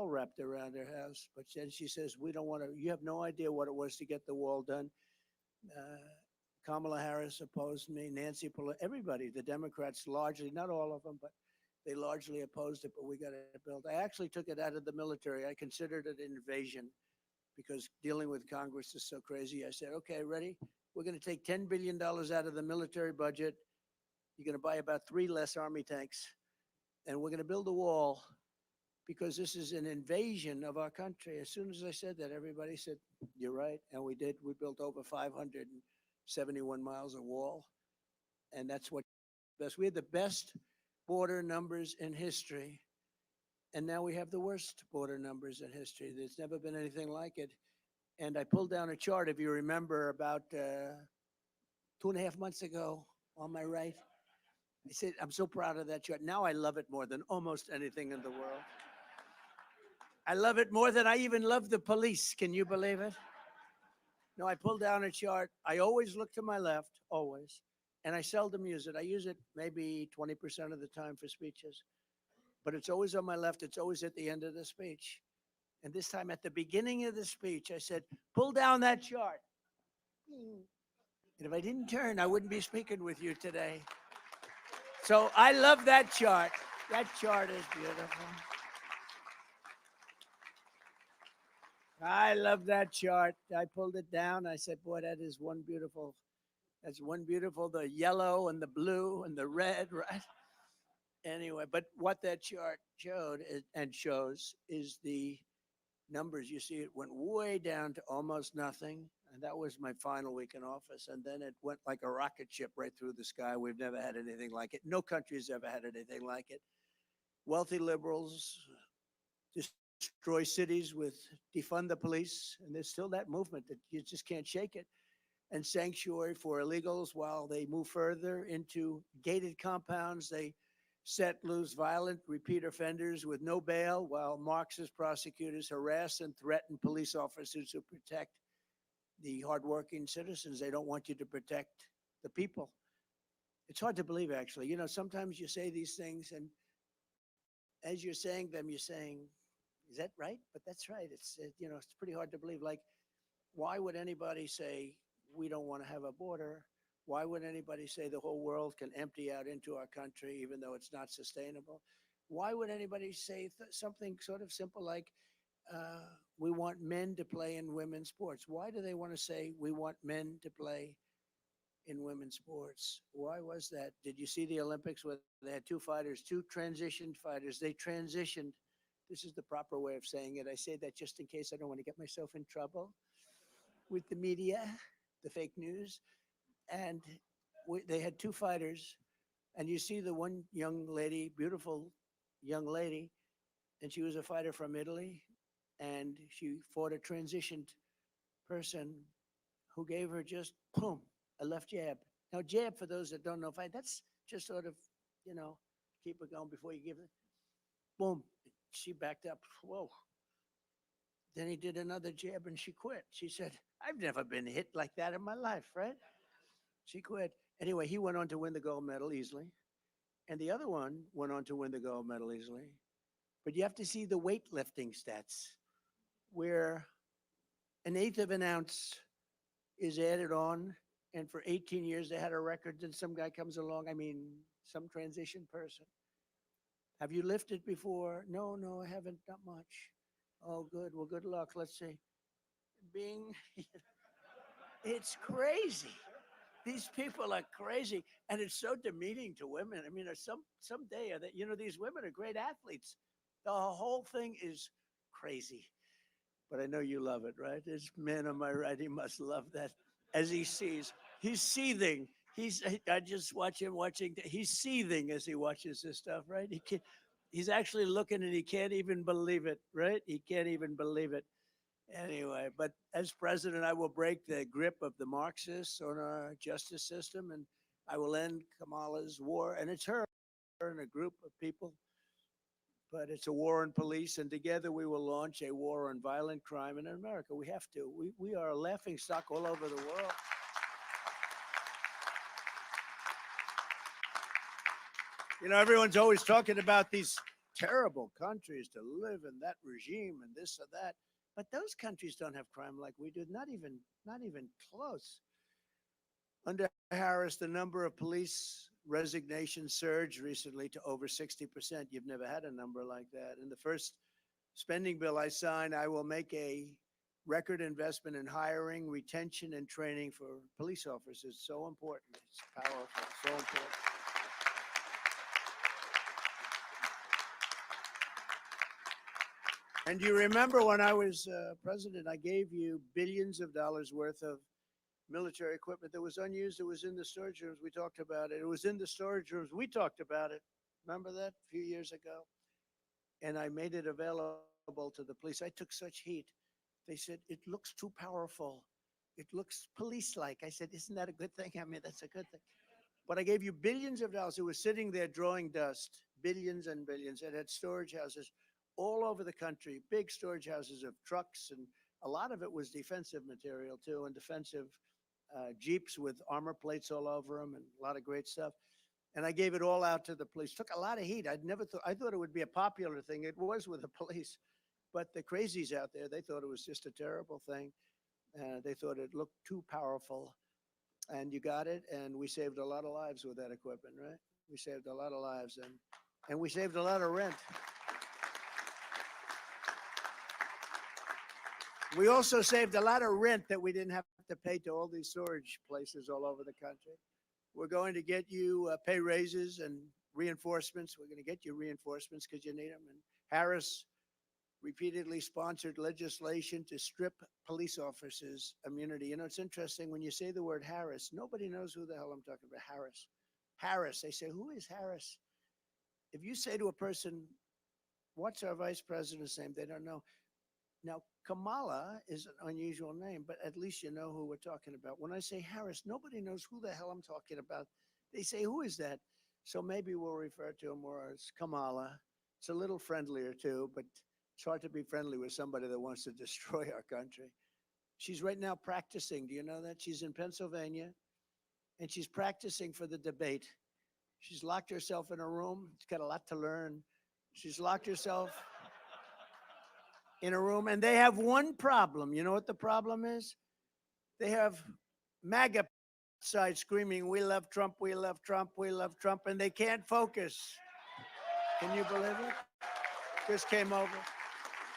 wrapped around her house. But then she says, we don't want to, you have no idea what it was to get the wall done. Kamala Harris opposed me, Nancy Pelosi, everybody, the Democrats largely, not all of them, but they largely opposed it, but we got it built. I actually took it out of the military. I considered it an invasion because dealing with Congress is so crazy. I said, okay, ready? We're going to take $10 billion out of the military budget. You're going to buy about 3 less Army tanks, and we're going to build a wall because this is an invasion of our country. As soon as I said that, everybody said, you're right. And we did. We built over 571 miles of wall. And that's what best. We had the best border numbers in history. And now we have the worst border numbers in history. There's never been anything like it. And I pulled down a chart, if you remember, about 2.5 months ago on my right. I said, I'm so proud of that chart. Now I love it more than almost anything in the world. I love it more than I even love the police. Can you believe it? No, I pulled down a chart. I always look to my left, always. And I seldom use it. I use it maybe 20% of the time for speeches. But it's always on my left. It's always at the end of the speech. And this time at the beginning of the speech, I said, pull down that chart. And if I didn't turn, I wouldn't be speaking with you today. So I love that chart. That chart is beautiful. I love that chart. I pulled it down. I said, boy, that is one beautiful. That's one beautiful, the yellow and the blue and the red, right? Anyway, but what that chart showed and shows is the numbers. You see, it went way down to almost nothing. And that was my final week in office. And then it went like a rocket ship right through the sky. We've never had anything like it. No country has ever had anything like it. Wealthy liberals destroy cities with defund the police. And there's still that movement that you just can't shake it. And sanctuary for illegals while they move further into gated compounds. They set loose violent repeat offenders with no bail while Marxist prosecutors harass and threaten police officers who protect the hardworking citizens. They don't want you to protect the people. It's hard to believe, actually. You know, sometimes you say these things, and as you're saying them, you're saying, is that right? But that's right. It's, you know, it's pretty hard to believe. Like, why would anybody say we don't want to have a border? Why would anybody say the whole world can empty out into our country, even though it's not sustainable? Why would anybody say something sort of simple like, we want men to play in women's sports? Why do they want to say we want men to play in women's sports? Why was that? Did you see the Olympics where they had two fighters, two transitioned fighters? They transitioned. This is the proper way of saying it. I say that just in case I don't want to get myself in trouble with the media, the fake news. And they had two fighters. And you see the one young lady, beautiful young lady, and she was a fighter from Italy. And she fought a transitioned person who gave her just, boom, a left jab. Now, jab, for those that don't know, fight, that's just sort of, you know, keep it going before you give it. Boom. She backed up. Whoa. Then he did another jab and she quit. She said, I've never been hit like that in my life, right? She quit. Anyway, he went on to win the gold medal easily. And the other one went on to win the gold medal easily. But you have to see the weightlifting stats, where an eighth of an ounce is added on. And for 18 years, they had a record. Then some guy comes along, I mean, some transition person. Have you lifted before? No, I haven't, not much. Oh, good. Well, good luck. Let's see. Bing. It's crazy. These people are crazy. And it's so demeaning to women. I mean, someday, you know, these women are great athletes. The whole thing is crazy. But I know you love it, right? This man on my right, he must love that. As he sees, he's seething. I just watch him watching. He's seething as he watches this stuff, right? He's actually looking and he can't even believe it, right? He can't even believe it. Anyway, but as president, I will break the grip of the Marxists on our justice system, and I will end Kamala's war. And it's her and a group of people, but it's a war on police. And together we will launch a war on violent crime in America. We have to. We are a laughing stock all over the world. You know, everyone's always talking about these terrible countries to live in, that regime and this or that. But those countries don't have crime like we do, not even close. Under Harris, the number of police resignations surged recently to over 60%. You've never had a number like that. In the first spending bill I signed, I will make a record investment in hiring, retention, and training for police officers. So important. It's powerful, so important. And you remember when I was president, I gave you billions of dollars worth of military equipment that was unused. It was in the storage rooms. We talked about it. It was in the storage rooms. We talked about it. Remember that a few years ago? And I made it available to the police. I took such heat. They said, it looks too powerful. It looks police-like. I said, isn't that a good thing? I mean, that's a good thing. But I gave you billions of dollars. It was sitting there drawing dust, billions and billions. It had storage houses all over the country, big storage houses of trucks, and a lot of it was defensive material too, and defensive Jeeps with armor plates all over them, and a lot of great stuff. And I gave it all out to the police. Took a lot of heat. I thought it would be a popular thing. It was with the police, but the crazies out there, they thought it was just a terrible thing. They thought it looked too powerful. And you got it, and we saved a lot of lives with that equipment, right? We saved a lot of lives, and we saved a lot of rent. We also saved a lot of rent that we didn't have to pay to all these storage places all over the country. We're going to get you pay raises and reinforcements. We're going to get you reinforcements because you need them. And Harris repeatedly sponsored legislation to strip police officers immunity. You know, it's interesting when you say the word Harris, nobody knows who the hell I'm talking about. Harris. Harris. They say, who is Harris? If you say to a person, what's our vice president's name? They don't know. Now, Kamala is an unusual name, but at least you know who we're talking about. When I say Harris, nobody knows who the hell I'm talking about. They say, who is that? So maybe we'll refer to him more as Kamala. It's a little friendlier too, but it's hard to be friendly with somebody that wants to destroy our country. She's right now practicing. Do you know that? She's in Pennsylvania, and she's practicing for the debate. She's locked herself in a room. She's got a lot to learn. She's locked herself in a room, and they have one problem. You know what the problem is? They have MAGA outside screaming, we love Trump, we love Trump, we love Trump, and they can't focus. Can you believe it? Just came over.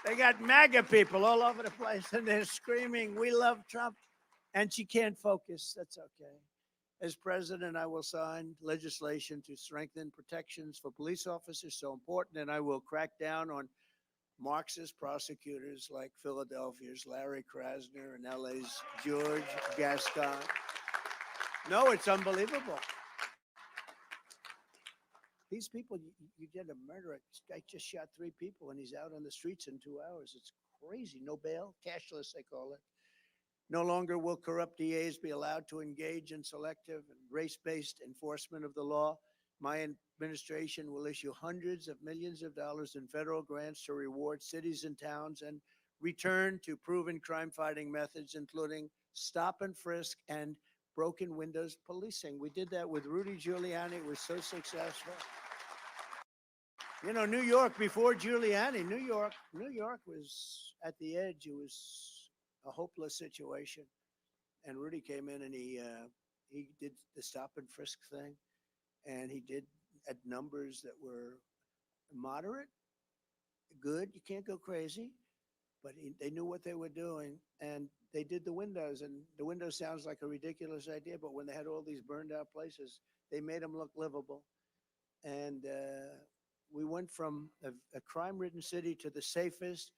They got MAGA people all over the place, and they're screaming, we love Trump, and she can't focus. That's okay. As president, I will sign legislation to strengthen protections for police officers, so important, and I will crack down on Marxist prosecutors like Philadelphia's Larry Krasner and LA's George Gascon. No, it's unbelievable. These people, you get a murderer. This guy just shot 3 people and he's out on the streets in 2 hours. It's crazy. No bail, cashless, they call it. No longer will corrupt DAs be allowed to engage in selective and race-based enforcement of the law. My administration will issue hundreds of millions of dollars in federal grants to reward cities and towns and return to proven crime-fighting methods, including stop and frisk and broken windows policing. We did that with Rudy Giuliani. It was so successful. You know, New York, before Giuliani, New York was at the edge. It was a hopeless situation. And Rudy came in and he did the stop and frisk thing. And he did at numbers that were moderate, good. You can't go crazy, but they knew what they were doing. And they did the windows, and the window sounds like a ridiculous idea, but when they had all these burned out places, they made them look livable. And we went from a crime-ridden city to the safest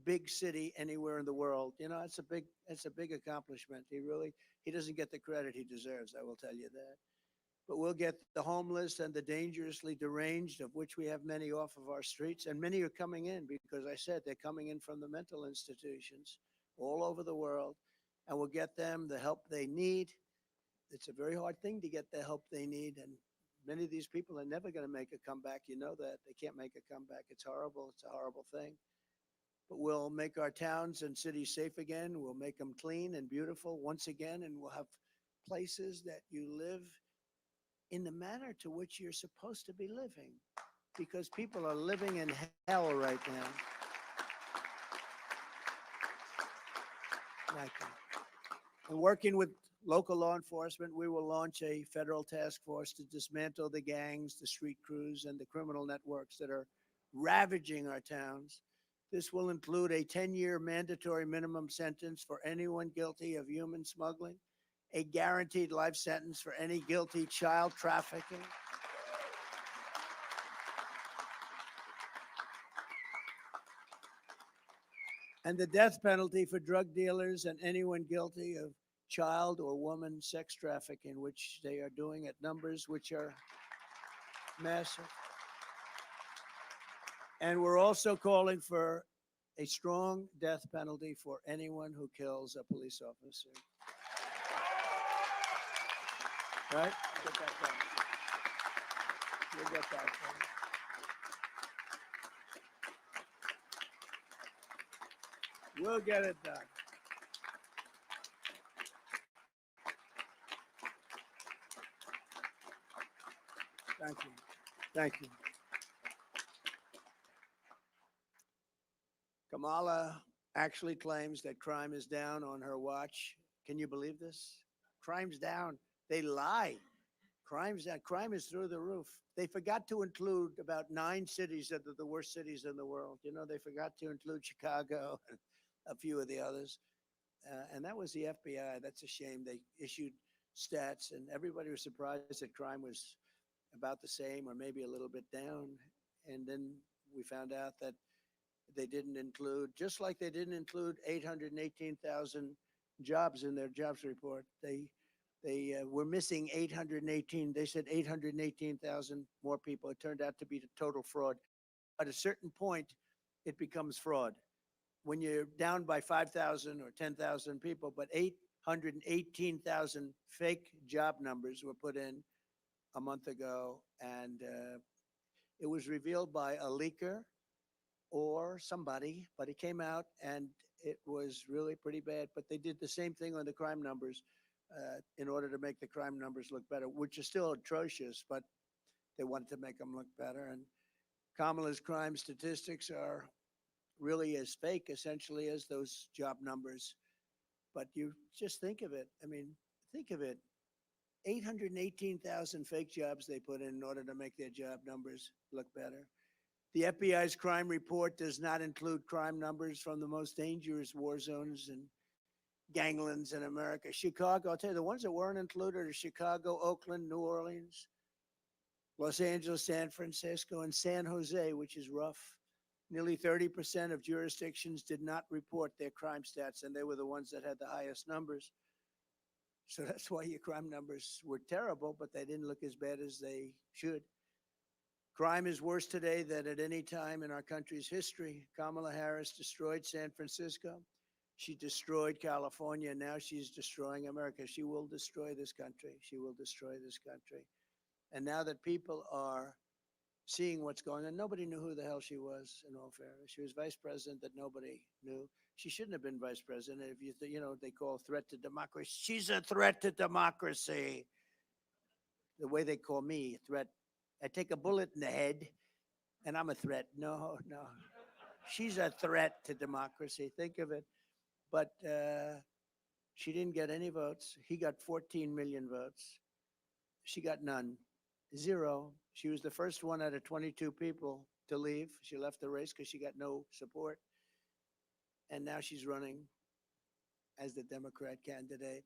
big city anywhere in the world. You know, it's a big accomplishment. He doesn't get the credit he deserves, I will tell you that. But we'll get the homeless and the dangerously deranged, of which we have many off of our streets. And many are coming in because I said they're coming in from the mental institutions all over the world. And we'll get them the help they need. It's a very hard thing to get the help they need. And many of these people are never going to make a comeback. You know that. They can't make a comeback. It's horrible. It's a horrible thing. But we'll make our towns and cities safe again. We'll make them clean and beautiful once again. And we'll have places that you live in the manner to which you're supposed to be living, because people are living in hell right now. And working with local law enforcement, we will launch a federal task force to dismantle the gangs, the street crews, and the criminal networks that are ravaging our towns. This will include a 10-year mandatory minimum sentence for anyone guilty of human smuggling, a guaranteed life sentence for any guilty child trafficking, and the death penalty for drug dealers and anyone guilty of child or woman sex trafficking, which they are doing at numbers which are massive. And we're also calling for a strong death penalty for anyone who kills a police officer. Right? Get that done. We'll get that done. We'll get it done. Thank you. Thank you. Kamala actually claims that crime is down on her watch. Can you believe this? Crime's down. They lie. Crime's down. Crime is through the roof. They forgot to include about 9 cities that are the worst cities in the world. You know, they forgot to include Chicago, a few of the others. And that was the FBI. That's a shame. They issued stats, and everybody was surprised that crime was about the same or maybe a little bit down. And then we found out that they didn't include, just like they didn't include 818,000 jobs in their jobs report. They were missing 818. They said 818,000 more people. It turned out to be the total fraud. At a certain point, it becomes fraud. When you're down by 5,000 or 10,000 people, but 818,000 fake job numbers were put in a month ago, and it was revealed by a leaker or somebody, but it came out and it was really pretty bad. But they did the same thing on the crime numbers in order to make the crime numbers look better, which are still atrocious, but they wanted to make them look better. And Kamala's crime statistics are really as fake, essentially, as those job numbers. But you just think of it. I mean, think of it. 818,000 fake jobs they put in order to make their job numbers look better. The FBI's crime report does not include crime numbers from the most dangerous war zones and ganglands in America. Chicago, I'll tell you, the ones that weren't included are Chicago, Oakland, New Orleans, Los Angeles, San Francisco, and San Jose, which is rough. Nearly 30% of jurisdictions did not report their crime stats, and they were the ones that had the highest numbers. So that's why your crime numbers were terrible, but they didn't look as bad as they should. Crime is worse today than at any time in our country's history. Kamala Harris destroyed San Francisco. She destroyed California. Now she's destroying America. She will destroy this country. She will destroy this country. And now that people are seeing what's going on, nobody knew who the hell she was, in all fairness. She was vice president that nobody knew. She shouldn't have been vice president. If they call threat to democracy. She's a threat to democracy. The way they call me, a threat. I take a bullet in the head and I'm a threat. No. She's a threat to democracy. Think of it. But she didn't get any votes. He got 14 million votes. She got none. Zero. She was the first one out of 22 people to leave. She left the race because she got no support. And now she's running as the Democrat candidate.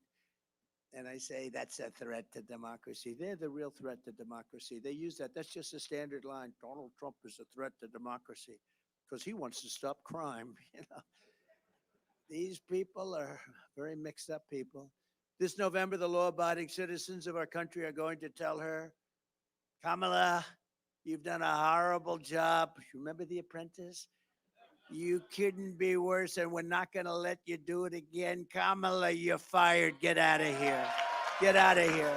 And I say that's a threat to democracy. They're the real threat to democracy. They use that. That's just a standard line. Donald Trump is a threat to democracy because he wants to stop crime. These people are very mixed up people. This November, the law-abiding citizens of our country are going to tell her, Kamala, you've done a horrible job. Remember The Apprentice? You couldn't be worse, and we're not going to let you do it again. Kamala, you're fired. Get out of here. Get out of here.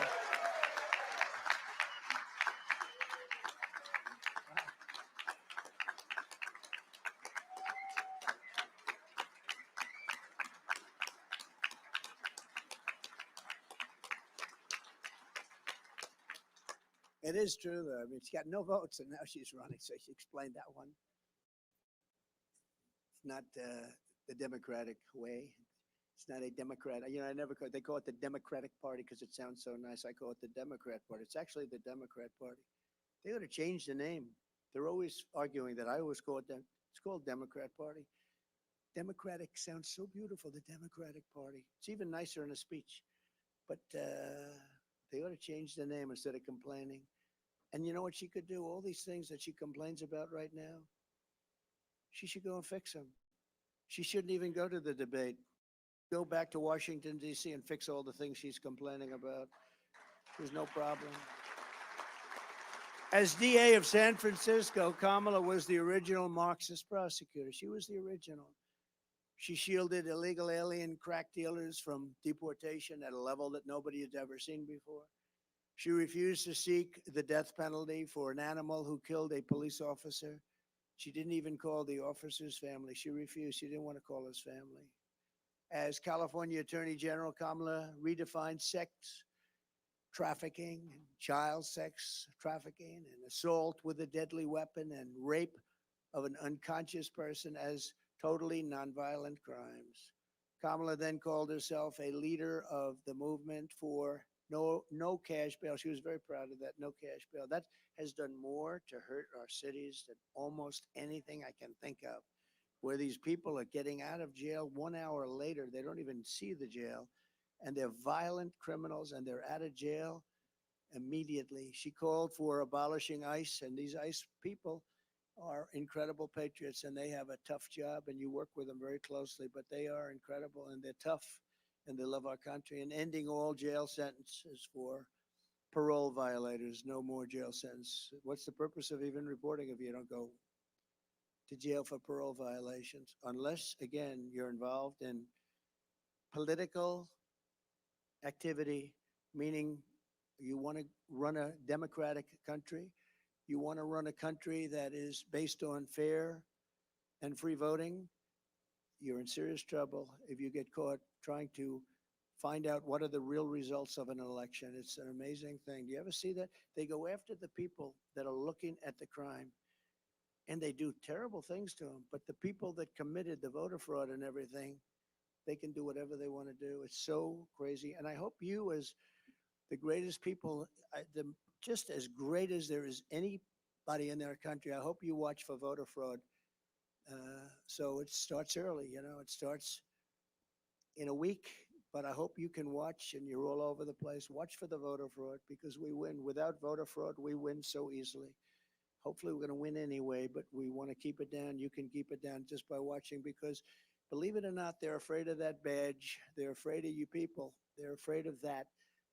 It is true, though. I mean, she got no votes, and now she's running, so she explained that one. It's not the Democratic way. It's not a Democrat. I never call it, they call it the Democratic Party because it sounds so nice. I call it the Democrat Party. It's actually the Democrat Party. They ought to change the name. They're always arguing that. I always call it it's called Democrat Party. Democratic sounds so beautiful, the Democratic Party. It's even nicer in a speech. But they ought to change the name instead of complaining. And you know what she could do? All these things that she complains about right now, she should go and fix them. She shouldn't even go to the debate. Go back to Washington, D.C. and fix all the things she's complaining about. There's no problem. As DA of San Francisco, Kamala was the original Marxist prosecutor. She was the original. She shielded illegal alien crack dealers from deportation at a level that nobody had ever seen before. She refused to seek the death penalty for an animal who killed a police officer. She didn't even call the officer's family. She refused. She didn't want to call his family. As California Attorney General, Kamala redefined sex trafficking, and child sex trafficking, and assault with a deadly weapon, and rape of an unconscious person as totally nonviolent crimes. Kamala then called herself a leader of the movement for no cash bail. She was very proud of that, no cash bail. That has done more to hurt our cities than almost anything I can think of. where these people are getting out of jail 1 hour later. They don't even see the jail, and they're violent criminals, and they're out of jail immediately. She called for abolishing ICE, and these ICE people are incredible patriots, and they have a tough job, and you work with them very closely, but they are incredible, and they're tough, and they love our country. And ending all jail sentences for parole violators, no more jail sentence. What's the purpose of even reporting if you don't go to jail for parole violations? Unless, again, you're involved in political activity, meaning you want to run a democratic country, you want to run a country that is based on fair and free voting, you're in serious trouble if you get caught trying to find out what are the real results of an election. It's an amazing thing. Do you ever see that? They go after the people that are looking at the crime, and they do terrible things to them. But the people that committed the voter fraud and everything, they can do whatever they want to do. It's so crazy. And I hope you, as the greatest people, just as great as there is anybody in their country, I hope you watch for voter fraud. So it starts early, it starts in a week, but I hope you can watch, and you're all over the place. Watch for the voter fraud, because we win. Without voter fraud, we win so easily. Hopefully we're going to win anyway, but we want to keep it down. You can keep it down just by watching, because believe it or not, they're afraid of that badge. They're afraid of you people. They're afraid of that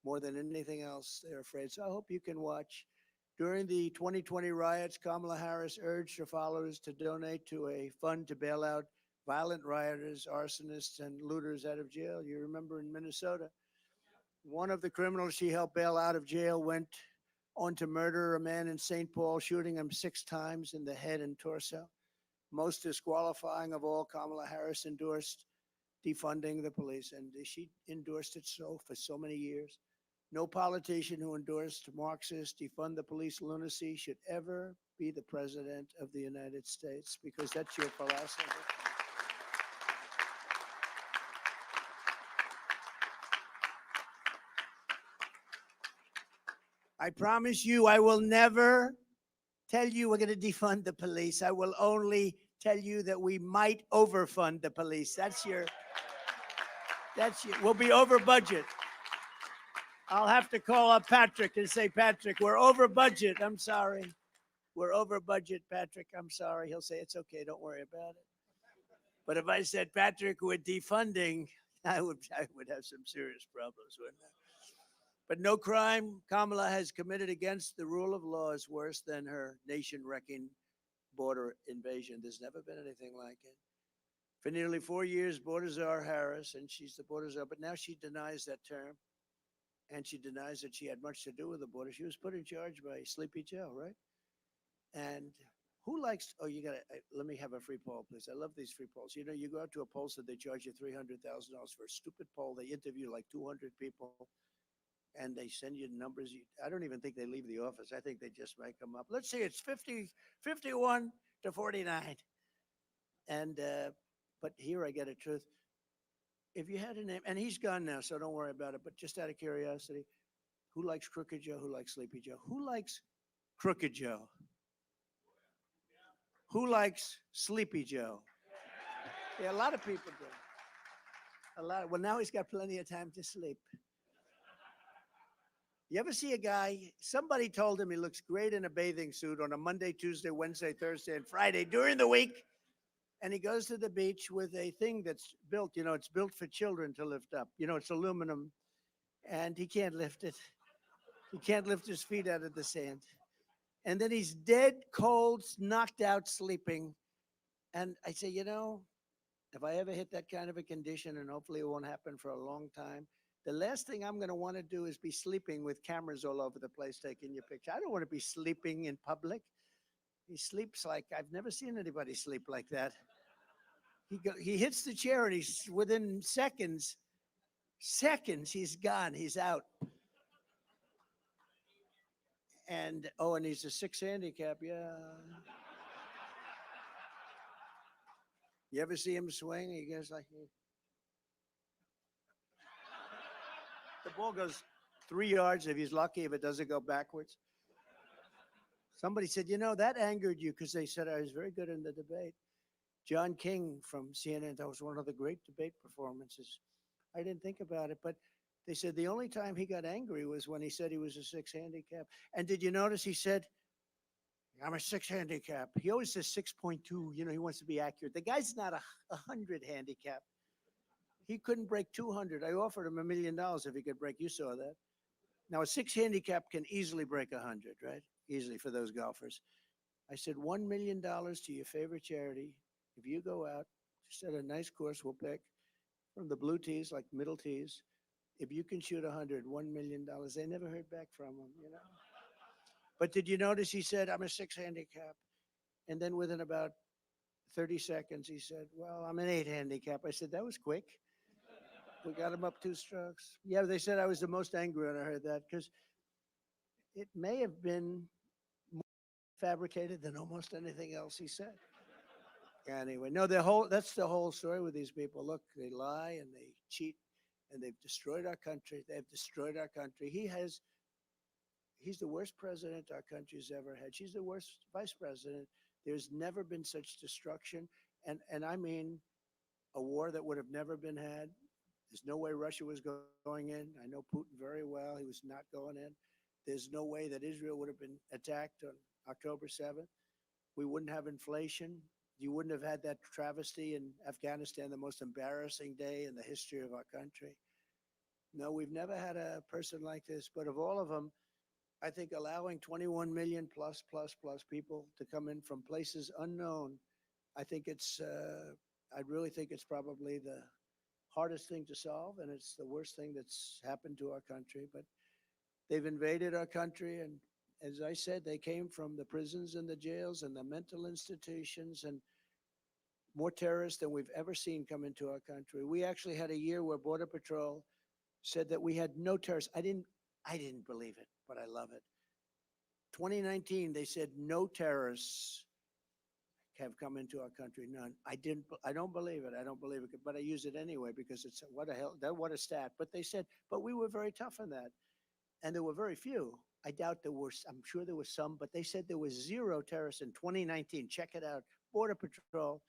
more than anything else. They're afraid. So I hope you can watch. During the 2020 riots, Kamala Harris urged her followers to donate to a fund to bail out violent rioters, arsonists, and looters out of jail. You remember in Minnesota, one of the criminals she helped bail out of jail went on to murder a man in St. Paul, shooting him 6 times in the head and torso. Most disqualifying of all, Kamala Harris endorsed defunding the police, and she endorsed it for so many years. No politician who endorsed Marxist defund the police lunacy should ever be the president of the United States, because that's your philosophy. I promise you, I will never tell you we're going to defund the police. I will only tell you that we might overfund the police. We'll be over budget. I'll have to call up Patrick and say, Patrick, we're over budget. I'm sorry. We're over budget, Patrick. I'm sorry. He'll say, it's okay. Don't worry about it. But if I said, Patrick, we're defunding, I would have some serious problems, wouldn't I? But no crime Kamala has committed against the rule of law is worse than her nation-wrecking border invasion. There's never been anything like it. For nearly 4 years, border czar Harris, and she's the border czar, but now she denies that term, and she denies that she had much to do with the border. She was put in charge by Sleepy Joe, right? And who likes, let me have a free poll, please. I love these free polls. You go out to a pollster, they charge you $300,000 for a stupid poll. They interview like 200 people, and they send you numbers. I don't even think they leave the office. I think they just make them up. Let's see, it's 51 to 49. And, but here I get a truth. If you had a name, and he's gone now, so don't worry about it, but just out of curiosity, who likes Crooked Joe? Who likes Sleepy Joe? Who likes Crooked Joe? Who likes Sleepy Joe? Yeah, a lot of people do. Well, now he's got plenty of time to sleep. You ever see a guy, somebody told him he looks great in a bathing suit on a Monday, Tuesday, Wednesday, Thursday, and Friday during the week, and he goes to the beach with a thing that's built, it's built for children to lift up. It's aluminum, and he can't lift it. He can't lift his feet out of the sand. And then he's dead, cold, knocked out, sleeping. And I say, if I ever hit that kind of a condition, and hopefully it won't happen for a long time, the last thing I'm going to want to do is be sleeping with cameras all over the place taking your picture. I don't want to be sleeping in public. He sleeps like, I've never seen anybody sleep like that. He hits the chair, and he's within seconds, he's gone. He's out. And he's a 6 handicap. Yeah. You ever see him swing? He goes like, the ball goes 3 yards if he's lucky, if it doesn't go backwards. Somebody said, that angered you, because they said I was very good in the debate. John King from CNN, that was one of the great debate performances. I didn't think about it, but they said the only time he got angry was when he said he was a 6 handicap. And did you notice he said, I'm a 6 handicap. He always says 6.2. You know, he wants to be accurate. The guy's not a 100 handicap. He couldn't break 200. I offered him $1 million if he could break. You saw that. Now, a 6 handicap can easily break 100, right? Easily for those golfers. I said, $1 million to your favorite charity. If you go out, just at a nice course, we'll pick from the blue tees, like middle tees. If you can shoot 100, $1 million. They never heard back from him, you know. But did you notice he said, I'm a 6 handicap? And then within about 30 seconds, he said, well, I'm an 8 handicap. I said, that was quick. We got him up 2 strokes. Yeah, they said I was the most angry when I heard that because it may have been more fabricated than almost anything else he said. Anyway, no, that's the whole story with these people. Look, they lie and they cheat and they've destroyed our country. They've destroyed our country. He's the worst president our country's ever had. She's the worst vice president. There's never been such destruction. And I mean, a war that would have never been had. There's no way Russia was going in. I know Putin very well. He was not going in. There's no way that Israel would have been attacked on October 7th. We wouldn't have inflation. You wouldn't have had that travesty in Afghanistan, the most embarrassing day in the history of our country. No, we've never had a person like this. But of all of them, I think allowing 21 million plus people to come in from places unknown, I think I really think it's probably the hardest thing to solve, and it's the worst thing that's happened to our country. But they've invaded our country, and as I said, they came from the prisons and the jails and the mental institutions, and more terrorists than we've ever seen come into our country. We actually had a year where Border Patrol said that we had no terrorists. I didn't believe it, but I love it. 2019, they said no terrorists have come into our country. None. I don't believe it. I don't believe it, but I use it anyway because it's what a stat. But they said, but we were very tough on that. And there were very few. I doubt there were, I'm sure there was some, but they said there was 0 terrorists in 2019. Check it out. Border Patrol.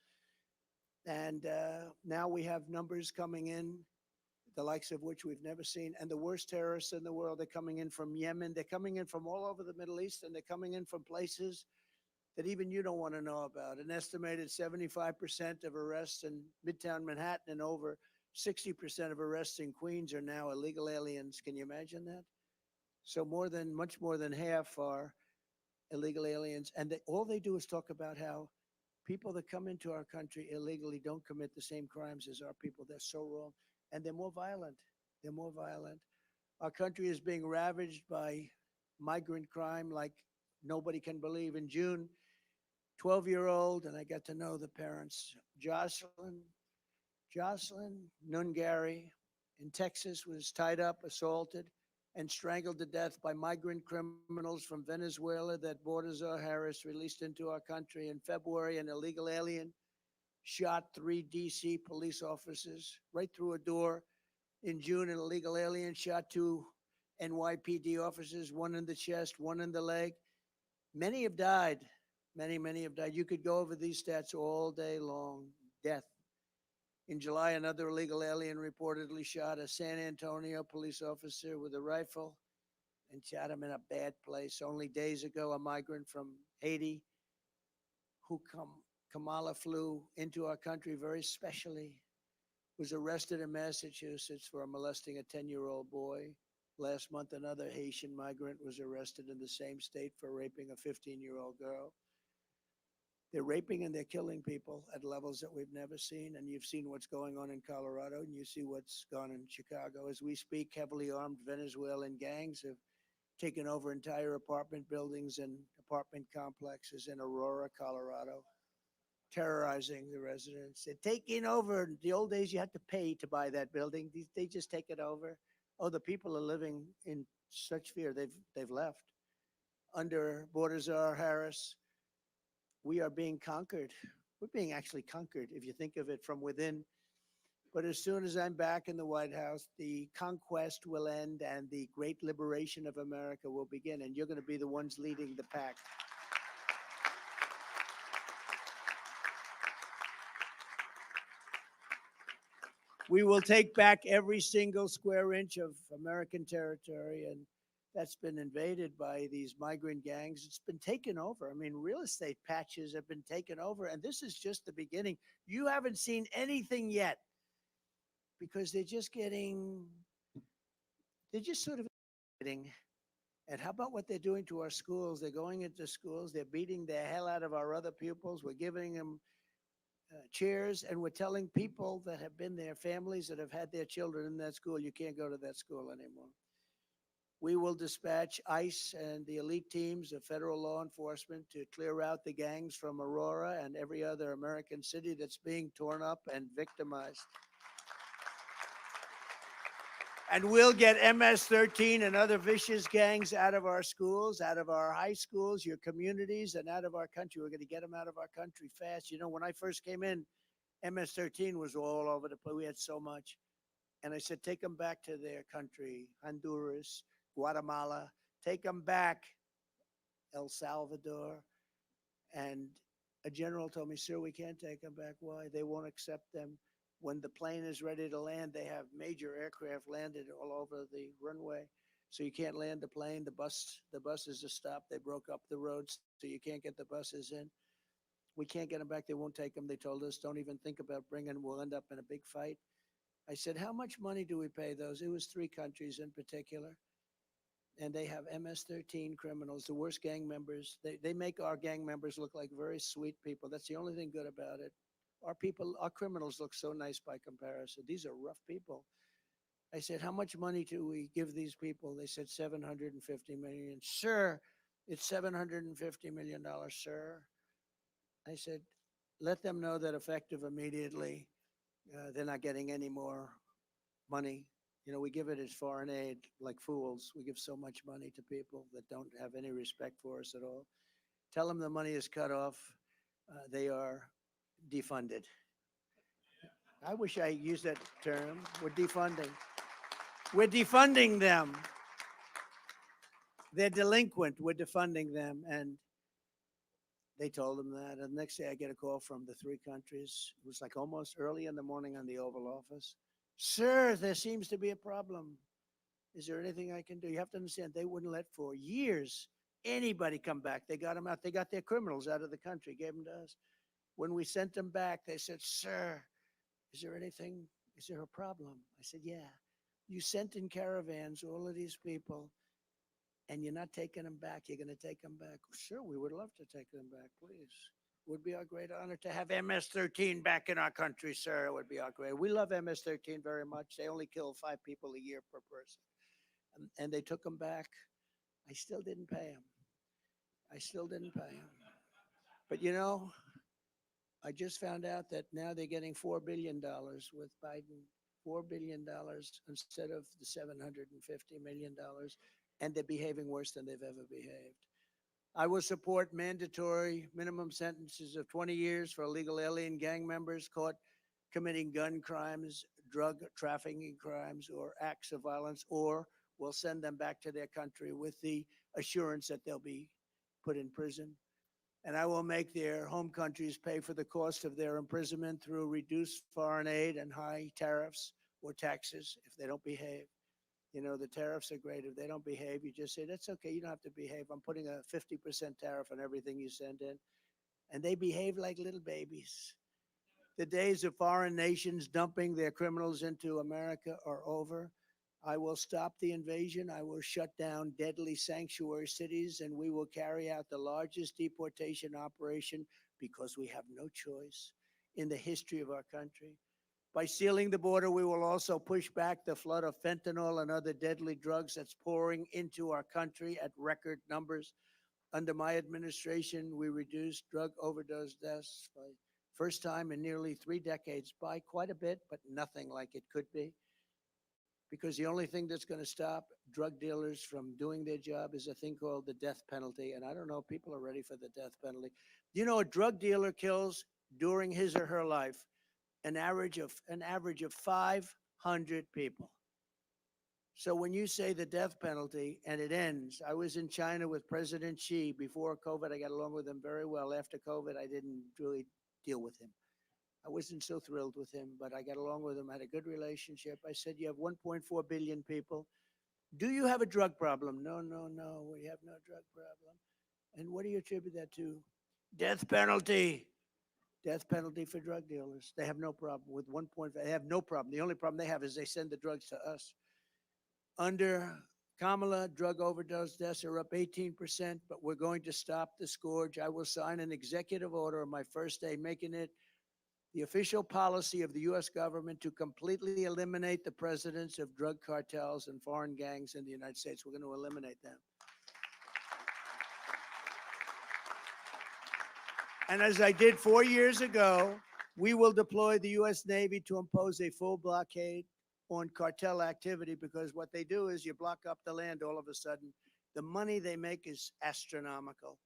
And now we have numbers coming in, the likes of which we've never seen. And the worst terrorists in the world are coming in from Yemen. They're coming in from all over the Middle East, and they're coming in from places that even you don't want to know about. An estimated 75% of arrests in Midtown Manhattan and over 60% of arrests in Queens are now illegal aliens. Can you imagine that? So much more than half are illegal aliens. And all they do is talk about how people that come into our country illegally don't commit the same crimes as our people. They're so wrong. And they're more violent. They're more violent. Our country is being ravaged by migrant crime like nobody can believe. In June, 12-year-old, and I got to know the parents, Jocelyn Nungary in Texas was tied up, assaulted, and strangled to death by migrant criminals from Venezuela that Baltazar Harris released into our country. In February, an illegal alien shot 3 DC police officers right through a door. In June, an illegal alien shot 2 NYPD officers, 1 in the chest, 1 in the leg. Many have died. Many have died. You could go over these stats all day long. Death. In July, another illegal alien reportedly shot a San Antonio police officer with a rifle and shot him in a bad place. Only days ago, a migrant from Haiti who Kamala flew into our country very specially was arrested in Massachusetts for molesting a 10-year-old boy. Last month, another Haitian migrant was arrested in the same state for raping a 15-year-old girl. They're raping and they're killing people at levels that we've never seen. And you've seen what's going on in Colorado, and you see what's gone in Chicago. As we speak, heavily armed Venezuelan gangs have taken over entire apartment buildings and apartment complexes in Aurora, Colorado, terrorizing the residents. They're taking over. In the old days, you had to pay to buy that building. They just take it over. Oh, the people are living in such fear. They've left. Under Baltazar Harris, we are being conquered. We're being actually conquered, if you think of it from within. But as soon as I'm back in the White House, the conquest will end and the great liberation of America will begin. And you're going to be the ones leading the pack. We will take back every single square inch of American territory, and that's been invaded by these migrant gangs. It's been taken over. I mean, real estate patches have been taken over, and this is just the beginning. You haven't seen anything yet because they're just sort of getting. And how about what they're doing to our schools? They're going into schools, they're beating the hell out of our other pupils. We're giving them chairs, and we're telling people that have been there, families that have had their children in that school, you can't go to that school anymore. We will dispatch ICE and the elite teams of federal law enforcement to clear out the gangs from Aurora and every other American city that's being torn up and victimized. And we'll get MS-13 and other vicious gangs out of our schools, out of our high schools, your communities, and out of our country. We're going to get them out of our country fast. You know, when I first came in, MS-13 was all over the place. We had so much. And I said, take them back to their country, Honduras, Guatemala. Take them back, El Salvador. And a general told me, sir, we can't take them back. Why? They won't accept them. When the plane is ready to land, they have major aircraft landed all over the runway. So you can't land the plane. The buses are stopped. They broke up the roads, so you can't get the buses in. We can't get them back. They won't take them. They told us, don't even think about bringing them. We'll end up in a big fight. I said, how much money do we pay those? It was 3 countries in particular. And they have MS-13 criminals, the worst gang members. They make our gang members look like very sweet people. That's the only thing good about it. Our criminals look so nice by comparison. These are rough people. I said, how much money do we give these people? They said $750 million. Sir, it's $750 million, sir. I said, let them know that effective immediately, they're not getting any more money. You know, we give it as foreign aid like fools. We give so much money to people that don't have any respect for us at all. Tell them the money is cut off. They are defunded. I wish I used that term. We're defunding. We're defunding them. They're delinquent. We're defunding them. And they told them that. And the next day I get a call from the 3 countries. It was like almost early in the morning on the Oval Office. Sir, there seems to be a problem. Is there anything I can do? You have to understand, they wouldn't let for years anybody come back. They got them out. They got their criminals out of the country, gave them to us. When we sent them back, they said, sir, is there anything? Is there a problem? I said, yeah. You sent in caravans all of these people, and you're not taking them back. You're going to take them back. Sure, we would love to take them back, please. It would be our great honor to have MS-13 back in our country, sir. It would be our great. We love MS-13 very much. They only kill 5 people a year per person. And they took them back. I still didn't pay them. I still didn't pay them. But you know, I just found out that now they're getting $4 billion with Biden, $4 billion instead of the $750 million, and they're behaving worse than they've ever behaved. I will support mandatory minimum sentences of 20 years for illegal alien gang members caught committing gun crimes, drug trafficking crimes, or acts of violence, or we'll send them back to their country with the assurance that they'll be put in prison. And I will make their home countries pay for the cost of their imprisonment through reduced foreign aid and high tariffs or taxes if they don't behave. You know, the tariffs are great. If they don't behave, you just say, that's okay, you don't have to behave. I'm putting a 50% tariff on everything you send in. And they behave like little babies. The days of foreign nations dumping their criminals into America are over. I will stop the invasion. I will shut down deadly sanctuary cities, and we will carry out the largest deportation operation because we have no choice in the history of our country. By sealing the border, we will also push back the flood of fentanyl and other deadly drugs that's pouring into our country at record numbers. Under my administration, we reduced drug overdose deaths for the first time in nearly 3 decades by quite a bit, but nothing like it could be. Because the only thing that's going to stop drug dealers from doing their job is a thing called the death penalty. And I don't know if people are ready for the death penalty. You know, a drug dealer kills during his or her life an average of 500 people. So when you say the death penalty and it ends, I was in China with President Xi before COVID. I got along with him very well. After COVID, I didn't really deal with him. I wasn't so thrilled with him, but I got along with him, had a good relationship. I said, you have 1.4 billion people. Do you have a drug problem? No, no, no, we have no drug problem. And what do you attribute that to? Death penalty. Death penalty for drug dealers. They have no problem with 1.5. They have no problem. The only problem they have is they send the drugs to us. Under Kamala, drug overdose deaths are up 18%, but we're going to stop the scourge. I will sign an executive order on my first day, making it the official policy of the U.S. government to completely eliminate the presence of drug cartels and foreign gangs in the United States. We're going to eliminate them. And as I did 4 years ago, we will deploy the U.S. Navy to impose a full blockade on cartel activity, because what they do is you block up the land all of a sudden. The money they make is astronomical.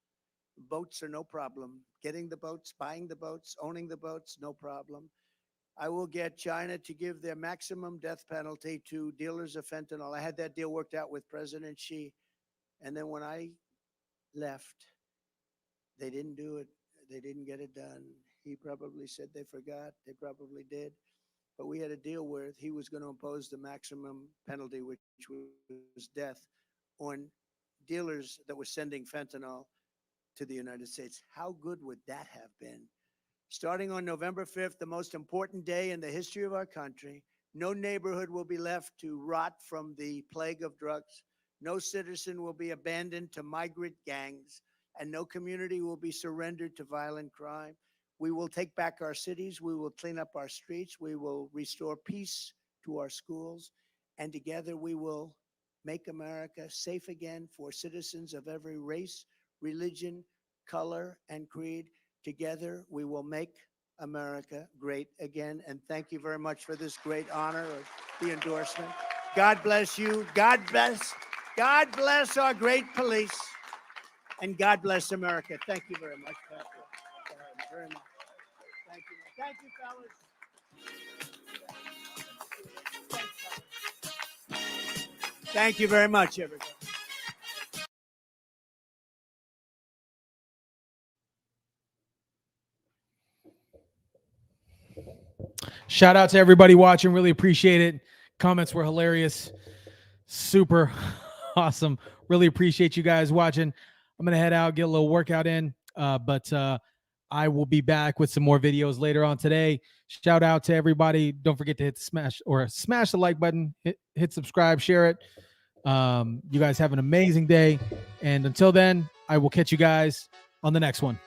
Boats are no problem. Getting the boats, buying the boats, owning the boats, no problem. I will get China to give their maximum death penalty to dealers of fentanyl. I had that deal worked out with President Xi. And then when I left, they didn't do it. They didn't get it done. He probably said they forgot. They probably did. But we had a deal where he was going to impose the maximum penalty, which was death, on dealers that were sending fentanyl to the United States. How good would that have been? Starting on November 5th, the most important day in the history of our country, no neighborhood will be left to rot from the plague of drugs. No citizen will be abandoned to migrant gangs, and no community will be surrendered to violent crime. We will take back our cities. We will clean up our streets. We will restore peace to our schools. And together we will make America safe again for citizens of every race, religion, color, and creed. Together we will make America great again. And thank you very much for this great honor of the endorsement. God bless you. God bless our great police. And God bless America. Thank you very much, Patrick. Very much. Thank you. Thank you, fellas. Thank you very much, everybody. Shout out to everybody watching. Really appreciate it. Comments were hilarious. Super awesome. Really appreciate you guys watching. I'm going to head out, get a little workout in. But I will be back with some more videos later on today. Shout out to everybody. Don't forget to hit smash the like button, hit subscribe, share it. You guys have an amazing day. And until then, I will catch you guys on the next one.